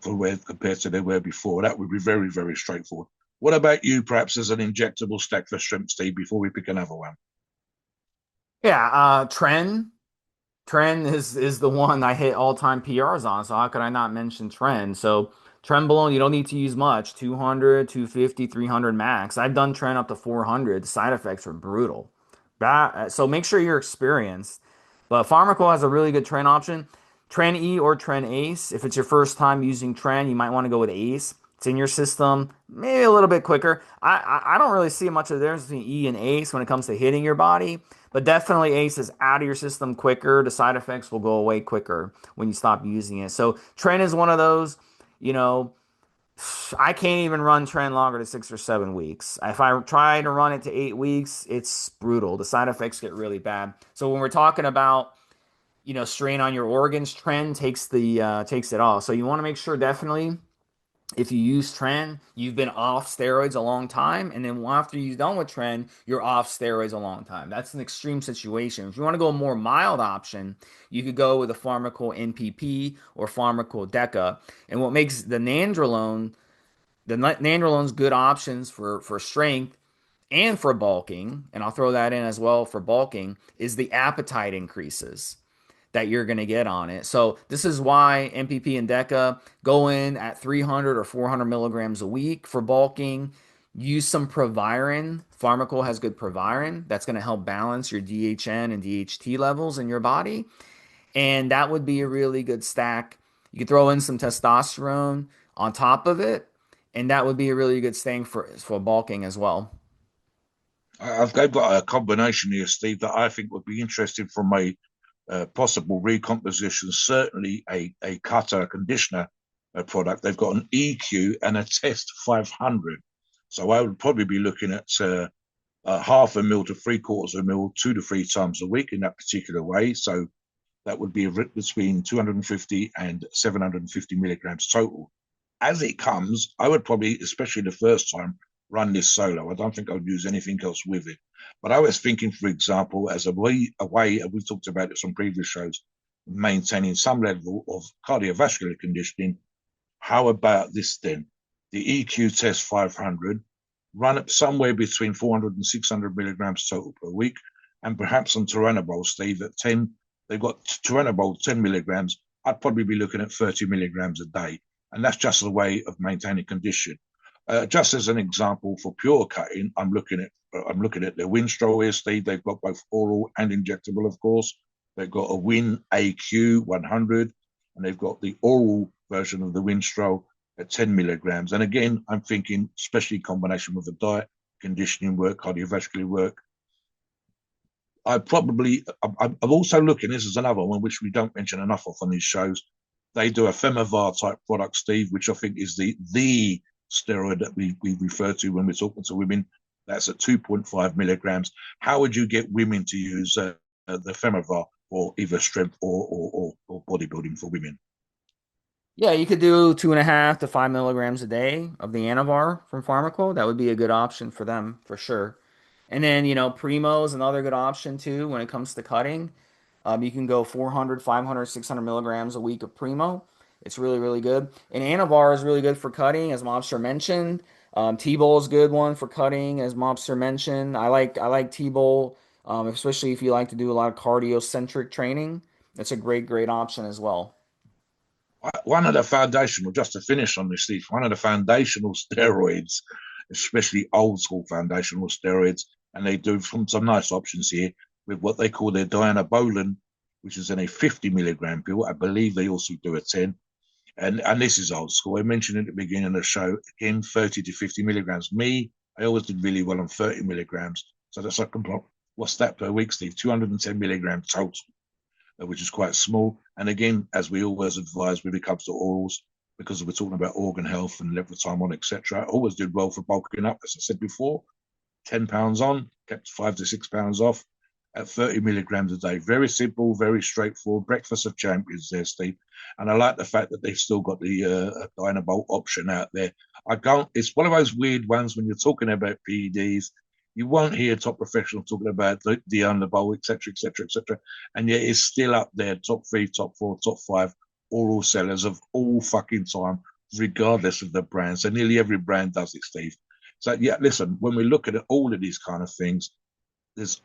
for where compared to they were before. That would be very, very straightforward. What about you, perhaps as an injectable stack for strength, Steve, before we pick another one? Yeah, Trend is the one I hit all-time PRs on, so how could I not mention Trend? So Trenbolone, you don't need to use much, 200, 250, 300 max. I've done Trend up to 400. The side effects are brutal. So make sure you're experienced. But Pharmacol has a really good Trend option. Trend E or Trend Ace. If it's your first time using Trend, you might want to go with Ace. It's in your system, maybe a little bit quicker. I don't really see much of the difference between E and Ace when it comes to hitting your body. But definitely Ace is out of your system quicker. The side effects will go away quicker when you stop using it. So Trend is one of those, you know, I can't even run Trend longer than 6 or 7 weeks. If I try to run it to 8 weeks, it's brutal. The side effects get really bad. So when we're talking about, strain on your organs, Trend takes it all. So you want to make sure definitely if you use Tren, you've been off steroids a long time, and then after you're done with Tren, you're off steroids a long time. That's an extreme situation. If you want to go a more mild option, you could go with a Pharmacol NPP or Pharmacol Deca. And what makes the Nandrolone The nandrolone's good options for strength and for bulking, and I'll throw that in as well for bulking, is the appetite increases that you're going to get on it. So this is why MPP and DECA go in at 300 or 400 milligrams a week for bulking. Use some Proviron. Pharmaqo has good Proviron. That's going to help balance your DHN and DHT levels in your body. And that would be a really good stack. You could throw in some testosterone on top of it, and that would be a really good thing for bulking as well. They've got a combination here, Steve, that I think would be interesting from a possible recomposition. Certainly a cutter, a conditioner product. They've got an EQ and a Test 500. So I would probably be looking at half a mil to three quarters of a mil, 2 to 3 times a week in that particular way. So that would be between 250 and 750 milligrams total. As it comes, I would probably, especially the first time, run this solo. I don't think I would use anything else with it. But I was thinking, for example, as a way, and we've talked about this on previous shows, maintaining some level of cardiovascular conditioning. How about this then? The EQ test 500, run up somewhere between 400 and 600 milligrams total per week, and perhaps on Turinabol, Steve, at 10. They've got Turinabol 10 milligrams. I'd probably be looking at 30 milligrams a day. And that's just a way of maintaining condition. Just as an example for pure cutting, I'm looking at the Winstrol here, Steve. They've got both oral and injectable, of course. They've got a Win AQ 100, and they've got the oral version of the Winstrol at 10 milligrams. And again, I'm thinking, especially in combination with the diet, conditioning work, cardiovascular work. I'm also looking, this is another one which we don't mention enough of on these shows. They do a Femivar type product, Steve, which I think is the steroid that we refer to when we're talking to women. That's at 2.5 milligrams. How would you get women to use the Femivar for either strength or bodybuilding for women? Yeah, you could do 2.5 to 5 milligrams a day of the Anavar from Pharmaqo. That would be a good option for them for sure. And then, Primo is another good option too when it comes to cutting. You can go 400, 500, 600 milligrams a week of Primo. It's really, really good. And Anavar is really good for cutting, as Mobster mentioned. T-Bowl is a good one for cutting, as Mobster mentioned. I like T-Bowl, especially if you like to do a lot of cardio-centric training. It's a great, great option as well. One of the foundational, just to finish on this, Steve, one of the foundational steroids, especially old school foundational steroids, and they do from some nice options here with what they call their Dianabolin, which is in a 50 milligram pill. I believe they also do a 10. And this is old school. I mentioned at the beginning of the show, again, 30 to 50 milligrams. Me, I always did really well on 30 milligrams. So that's like, what's that per week, Steve? 210 milligrams total, which is quite small. And again, as we always advise when it comes to orals, because we're talking about organ health and levotiramine, etc., always did well for bulking up. As I said before, 10 pounds on, kept 5 to 6 pounds off at 30 milligrams a day. Very simple, very straightforward. Breakfast of champions there, Steve. And I like the fact that they've still got the Dynabol option out there. I can't, it's one of those weird ones when you're talking about PEDs. You won't hear top professionals talking about the underbowl, etc., etc., etc. And yet it's still up there, top three, top four, top five oral sellers of all fucking time, regardless of the brand. So nearly every brand does it, Steve. So yeah, listen, when we look at all of these kind of things, there's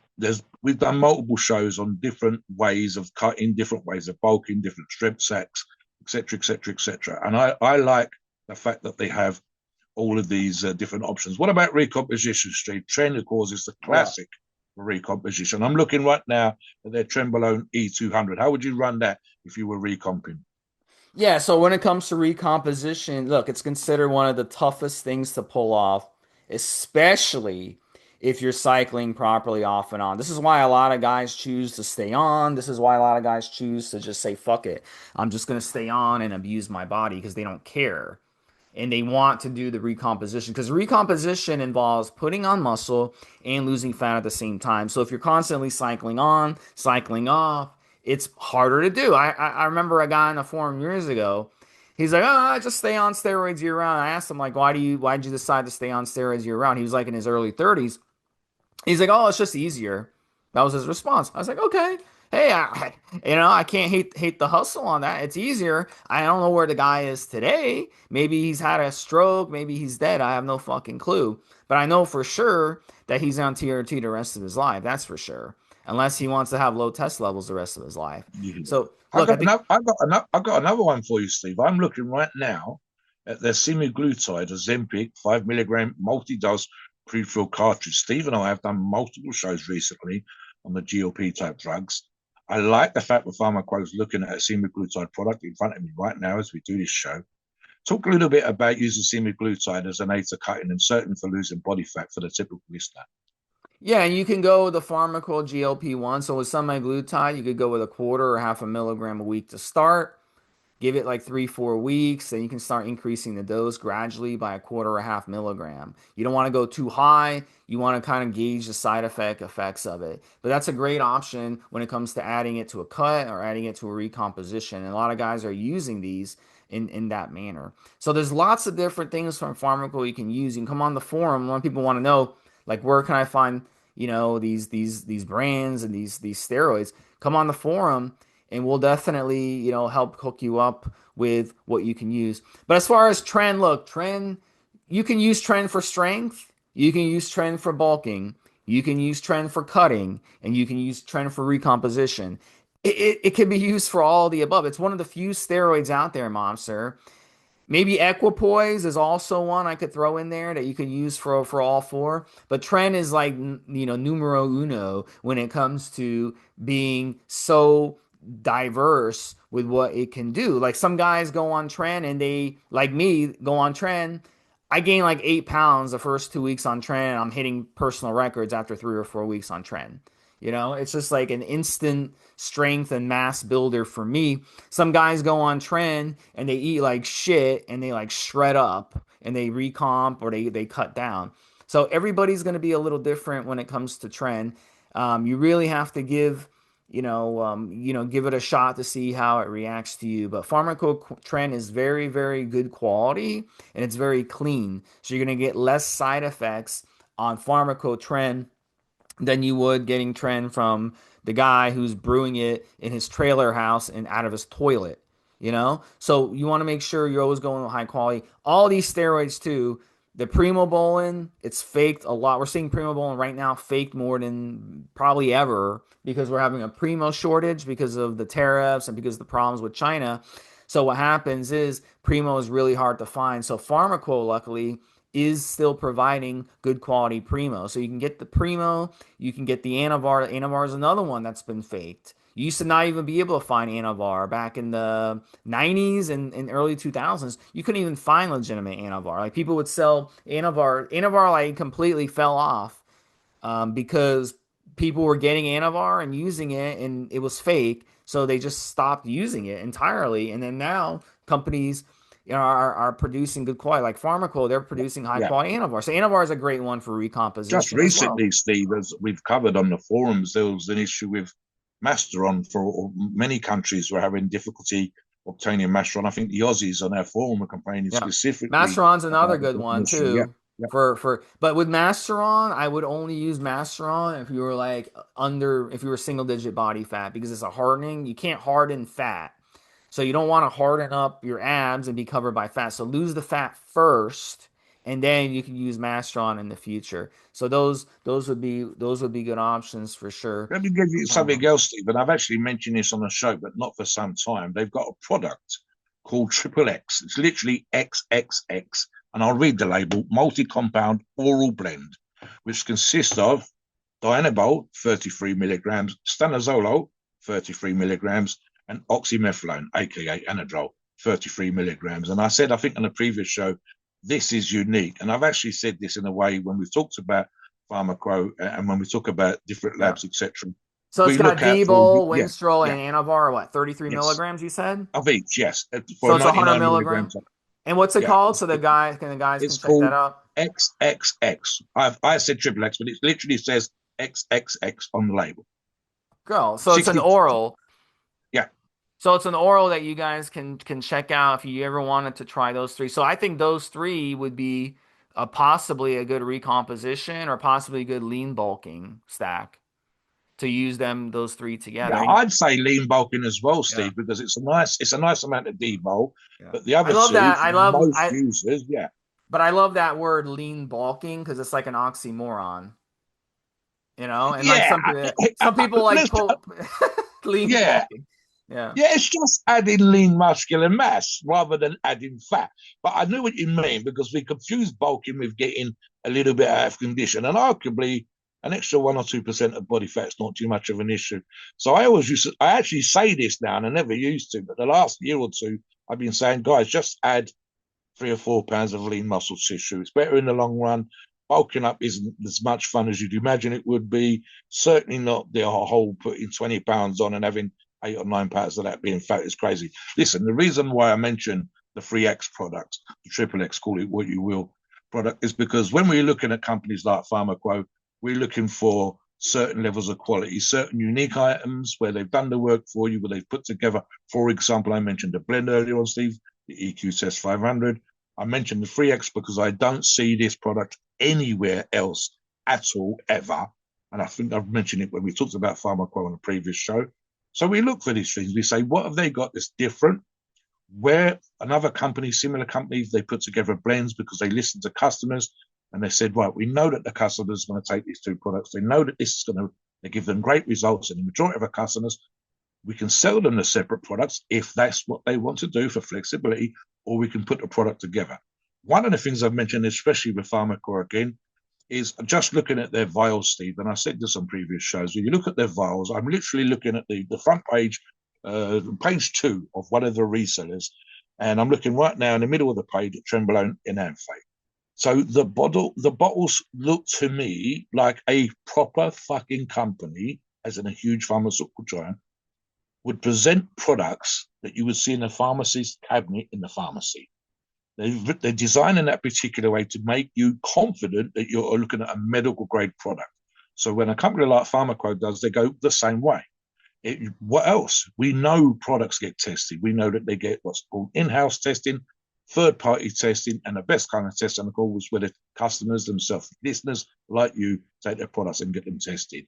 we've done multiple shows on different ways of cutting, different ways of bulking, different strength sacks, etc., etc., etc. And I like the fact that they have all of these different options. What about recomposition, Steve? Trainer causes the Yeah. classic for recomposition. I'm looking right now at their Trenbolone E200. How would you run that if you were recomping? Yeah, so when it comes to recomposition, look, it's considered one of the toughest things to pull off, especially if you're cycling properly off and on. This is why a lot of guys choose to stay on. This is why a lot of guys choose to just say, fuck it. I'm just going to stay on and abuse my body because they don't care. And they want to do the recomposition because recomposition involves putting on muscle and losing fat at the same time. So if you're constantly cycling on, cycling off, it's harder to do. I remember a guy in a forum years ago. He's like, oh, I just stay on steroids year round. I asked him like, why'd you decide to stay on steroids year round? He was like in his early 30s. He's like, oh, it's just easier. That was his response. I was like, okay. Hey, I can't hate the hustle on that. It's easier. I don't know where the guy is today. Maybe he's had a stroke. Maybe he's dead. I have no fucking clue. But I know for sure that he's on TRT the rest of his life. That's for sure. Unless he wants to have low test levels the rest of his life. Yeah. So look, I think I got another one for you, Steve. I'm looking right now at their semaglutide, Ozempic, 5 milligram multi-dose pre-filled cartridge. Steve and I have done multiple shows recently on the GLP type drugs. I like the fact that Pharmaqo is looking at a semaglutide product in front of me right now as we do this show. Talk a little bit about using semaglutide as an aid to cutting and certain for losing body fat for the typical listener. yeah, and you can go with the Pharmacol GLP-1. So with semaglutide, you could go with a quarter or half a milligram a week to start. Give it like 3, 4 weeks, then you can start increasing the dose gradually by a quarter or half milligram. You don't want to go too high. You want to kind of gauge the side effects of it. But that's a great option when it comes to adding it to a cut or adding it to a recomposition. And a lot of guys are using these in that manner. So there's lots of different things from Pharmaco you can use. You can come on the forum. A lot of people want to know, like, where can I find, these brands and these steroids? Come on the forum and we'll definitely, help hook you up with what you can use. But as far as trend, look, trend, you can use trend for strength, you can use trend for bulking, you can use trend for cutting, and you can use trend for recomposition. It can be used for all of the above. It's one of the few steroids out there, Monster. Maybe equipoise is also one I could throw in there that you could use for all four. But trend is like numero uno when it comes to being so diverse with what it can do. Like some guys go on trend and they like me go on trend. I gained like 8 pounds the first 2 weeks on trend. I'm hitting personal records after 3 or 4 weeks on trend. It's just like an instant strength and mass builder for me. Some guys go on trend and they eat like shit and they like shred up and they recomp or they cut down. So everybody's going to be a little different when it comes to trend. You really have to give it a shot to see how it reacts to you. But Pharmaco trend is very, very good quality and it's very clean. So you're going to get less side effects on Pharmaco trend than you would getting trend from the guy who's brewing it in his trailer house and out of his toilet. So you want to make sure you're always going with high quality. All these steroids too, the primobolan, it's faked a lot. We're seeing primobolan right now faked more than probably ever because we're having a primo shortage because of the tariffs and because of the problems with China. So what happens is primo is really hard to find. So Pharmaco, luckily, is still providing good quality primo. So you can get the primo, you can get the Anavar. Anavar is another one that's been faked. You used to not even be able to find Anavar back in the 90s and early 2000s. You couldn't even find legitimate Anavar. Like people would sell Anavar. Anavar like completely fell off because people were getting Anavar and using it, and it was fake. So they just stopped using it entirely. And then now companies are producing good quality. Like Pharmaco, they're producing high Yeah. quality Anavar. So Anavar is a great one for Just recomposition as well. recently, Steve, as we've covered on the forums, there was an issue with Masteron. For many countries were having difficulty obtaining Masteron. I think the Aussies on our forum were complaining Yeah. specifically Masteron's another about good the one issue. Yeah, too. yeah. But with Masteron, I would only use Masteron if you were like if you were single digit body fat because it's a hardening. You can't harden fat. So you don't want to harden up your abs and be covered by fat. So lose the fat first, and then you can use Masteron in the future. So those would be good options for sure. Let me give you something else, Steve. And I've actually mentioned this on the show, but not for some time. They've got a product called Triple X. It's literally XXX. And I'll read the label: multi-compound oral blend, which consists of dianabol, 33 milligrams, stanozolol, 33 milligrams, and oxymethylone, aka anadrol, 33 milligrams. And I said, I think on the previous show, this is unique. And I've actually said this in a way when we've talked about Pharmaqo and when we talk about different Yeah. labs, etc. So it's We got look out for, Debol, yeah, Winstrol, yeah, and Anavar, what, 33 yes, milligrams, you said? of each, yes, So for it's 100 99 milligram. milligrams. And what's it Yeah, called? So the guys can it's check that called out. XXX. I said triple X, but it literally says XXX on the label. Go. So it's an 60, oral. yeah. So it's an oral that you guys can check out if you ever wanted to try those three. So I think those three would be possibly a good recomposition or possibly a good lean bulking stack. to use those three Yeah, together. And I'd say lean bulking as well, yeah, Steve, because it's a nice amount of debulk. yeah. But the I other love two, that. for I love most I users, yeah, but I love that word lean bulking because it's like an oxymoron, you know? And like yeah. some people like Let's, pull lean yeah, bulking. Yeah. yeah. It's just adding lean muscular mass rather than adding fat. But I knew what you mean because we confuse bulking with getting a little bit out of condition, and arguably an extra 1 or 2% of body fat's not too much of an issue. So I actually say this now, and I never used to, but the last year or two, I've been saying, guys, just add 3 or 4 pounds of lean muscle tissue. It's better in the long run. Bulking up isn't as much fun as you'd imagine it would be. Certainly not the whole putting 20 pounds on and having 8 or 9 pounds of that being fat is crazy. Listen, the reason why I mentioned the 3X product, the triple X, call it what you will, product, is because when we're looking at companies like Pharmaqo, we're looking for certain levels of quality, certain unique items where they've done the work for you, where they've put together, for example, I mentioned the blend earlier on, Steve, the EQ Test 500. I mentioned the 3X because I don't see this product anywhere else at all, ever. And I think I've mentioned it when we talked about Pharmaqo on a previous show. So we look for these things. We say, what have they got that's different? Where another company, similar companies, they put together blends because they listened to customers and they said, right, we know that the customers are going to take these two products. They know that this is going to they give them great results. And the majority of our customers, we can sell them the separate products if that's what they want to do for flexibility, or we can put the product together. One of the things I've mentioned, especially with Pharmaqo again, is just looking at their vials, Steve. And I said this on previous shows. When you look at their vials, I'm literally looking at the front page, page 2 of one of the resellers. And I'm looking right now in the middle of the page at Trembolone in Amphate. So the bottles look to me like a proper fucking company, as in a huge pharmaceutical giant, would present products that you would see in a pharmacist's cabinet in the pharmacy. They're designed in that particular way to make you confident that you're looking at a medical grade product. So when a company like Pharmaqo does, they go the same way. What else? We know products get tested. We know that they get what's called in-house testing, third-party testing, and the best kind of testing, of course, where the customers themselves, listeners like you, take their products and get them tested.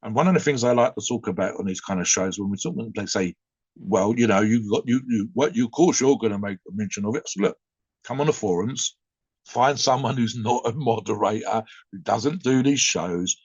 And one of the things I like to talk about on these kind of shows when we talk, they say, well, you've got what you of course you're going to make a mention of it. So look, come on the forums, find someone who's not a moderator, who doesn't do these shows,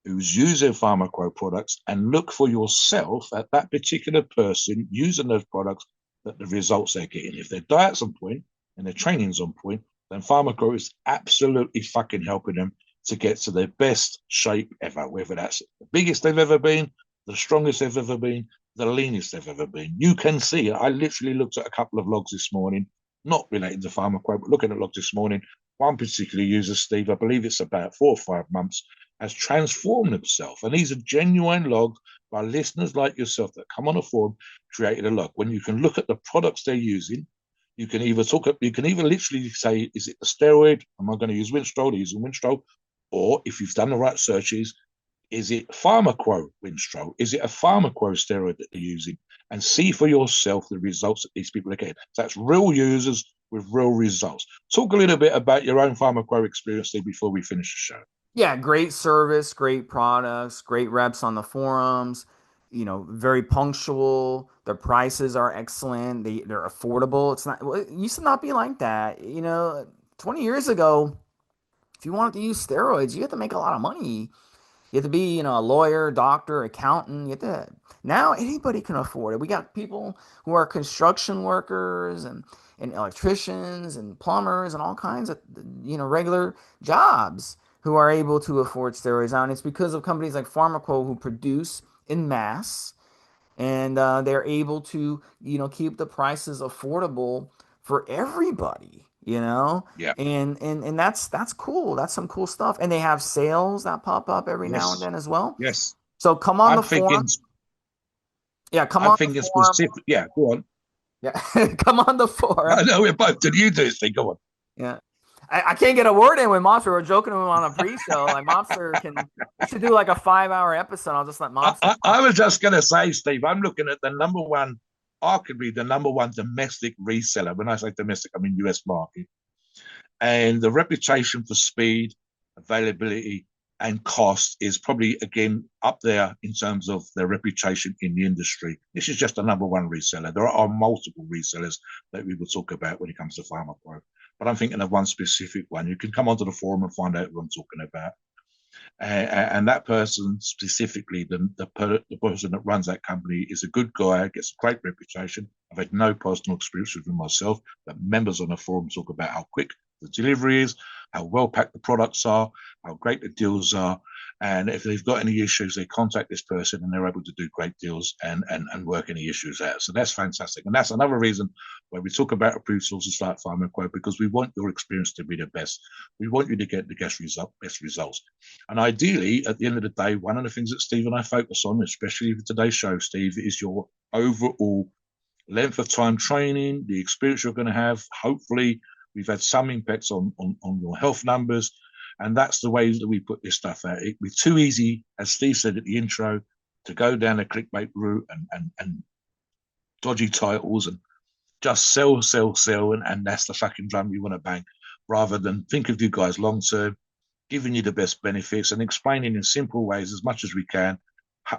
who's using Pharmaqo products, and look for yourself at that particular person using those products that the results they're getting. If their diet's on point and their training's on point, then Pharmaqo is absolutely fucking helping them to get to their best shape ever, whether that's the biggest they've ever been, the strongest they've ever been, the leanest they've ever been. You can see it. I literally looked at a couple of logs this morning, not related to Pharmaqo, but looking at logs this morning. One particular user, Steve, I believe it's about 4 or 5 months, has transformed himself. And these are genuine logs by listeners like yourself that come on a forum, created a log. When you can look at the products they're using, you can either literally say, is it a steroid? Am I going to use Winstrol? They're using Winstrol. Or if you've done the right searches, is it Pharmaqo Winstrol? Is it a Pharmaqo steroid that they're using? And see for yourself the results that these people are getting. So that's real users with real results. Talk a little bit about your own Pharmaqo experience there before we finish the show. Yeah, great service, great products, great reps on the forums, very punctual. Their prices are excellent. They're affordable. It used to not be like that. 20 years ago, if you wanted to use steroids, you had to make a lot of money. You have to be, a lawyer, doctor, accountant. You have to. Now anybody can afford it. We got people who are construction workers and electricians and plumbers and all kinds of, regular jobs who are able to afford steroids now. And it's because of companies like Pharmaqo who produce in mass and they're able to keep the prices affordable for everybody, Yeah. and that's cool. That's some cool stuff, and they have sales that pop up every now and Yes. then as well. Yes. So come on I'm the thinking. forum. Yeah, come I'm on the thinking forum. specific. Yeah. Go on. Yeah, come on the forum. I know we're both. Did you do this thing? Go on. Yeah, I can't get a word in with Mobster. We're joking with him on a pre-show. Like Mobster can, we should do like a 5-hour episode. I'll just let I, Mobster I, talk. I was just going to say, Steve, I'm looking at the number one, arguably the number one domestic reseller. When I say domestic, I mean US market. And the reputation for speed, availability, and cost is probably, again, up there in terms of their reputation in the industry. This is just a number one reseller. There are multiple resellers that we will talk about when it comes to Pharmaqo, but I'm thinking of one specific one. You can come onto the forum and find out who I'm talking about. And that person specifically, the person that runs that company, is a good guy, gets a great reputation. I've had no personal experience with him myself, but members on the forum talk about how quick the delivery is, how well packed the products are, how great the deals are. And if they've got any issues, they contact this person and they're able to do great deals and work any issues out. So that's fantastic. And that's another reason why we talk about approved sources like Pharmaqo, because we want your experience to be the best. We want you to get the best results. And ideally, at the end of the day, one of the things that Steve and I focus on, especially for today's show, Steve, is your overall length of time training, the experience you're going to have. Hopefully, we've had some impacts on your health numbers. And that's the way that we put this stuff out. It'd be too easy, as Steve said at the intro, to go down a clickbait route and dodgy titles and just sell, and that's the fucking drum you want to bang, rather than think of you guys long term, giving you the best benefits and explaining in simple ways as much as we can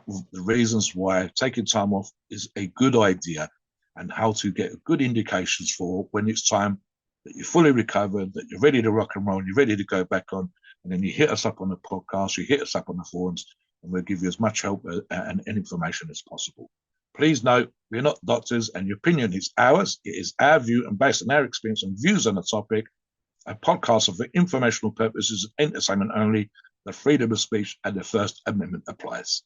the reasons why taking time off is a good idea and how to get good indications for when it's time that you're fully recovered, that you're ready to rock and roll, and you're ready to go back on. And then you hit us up on the podcast, you hit us up on the forums, and we'll give you as much help and information as possible. Please note, we're not doctors, and your opinion is ours. It is our view and based on our experience and views on the topic. A podcast are for informational purposes and entertainment only. The freedom of speech and the First Amendment applies.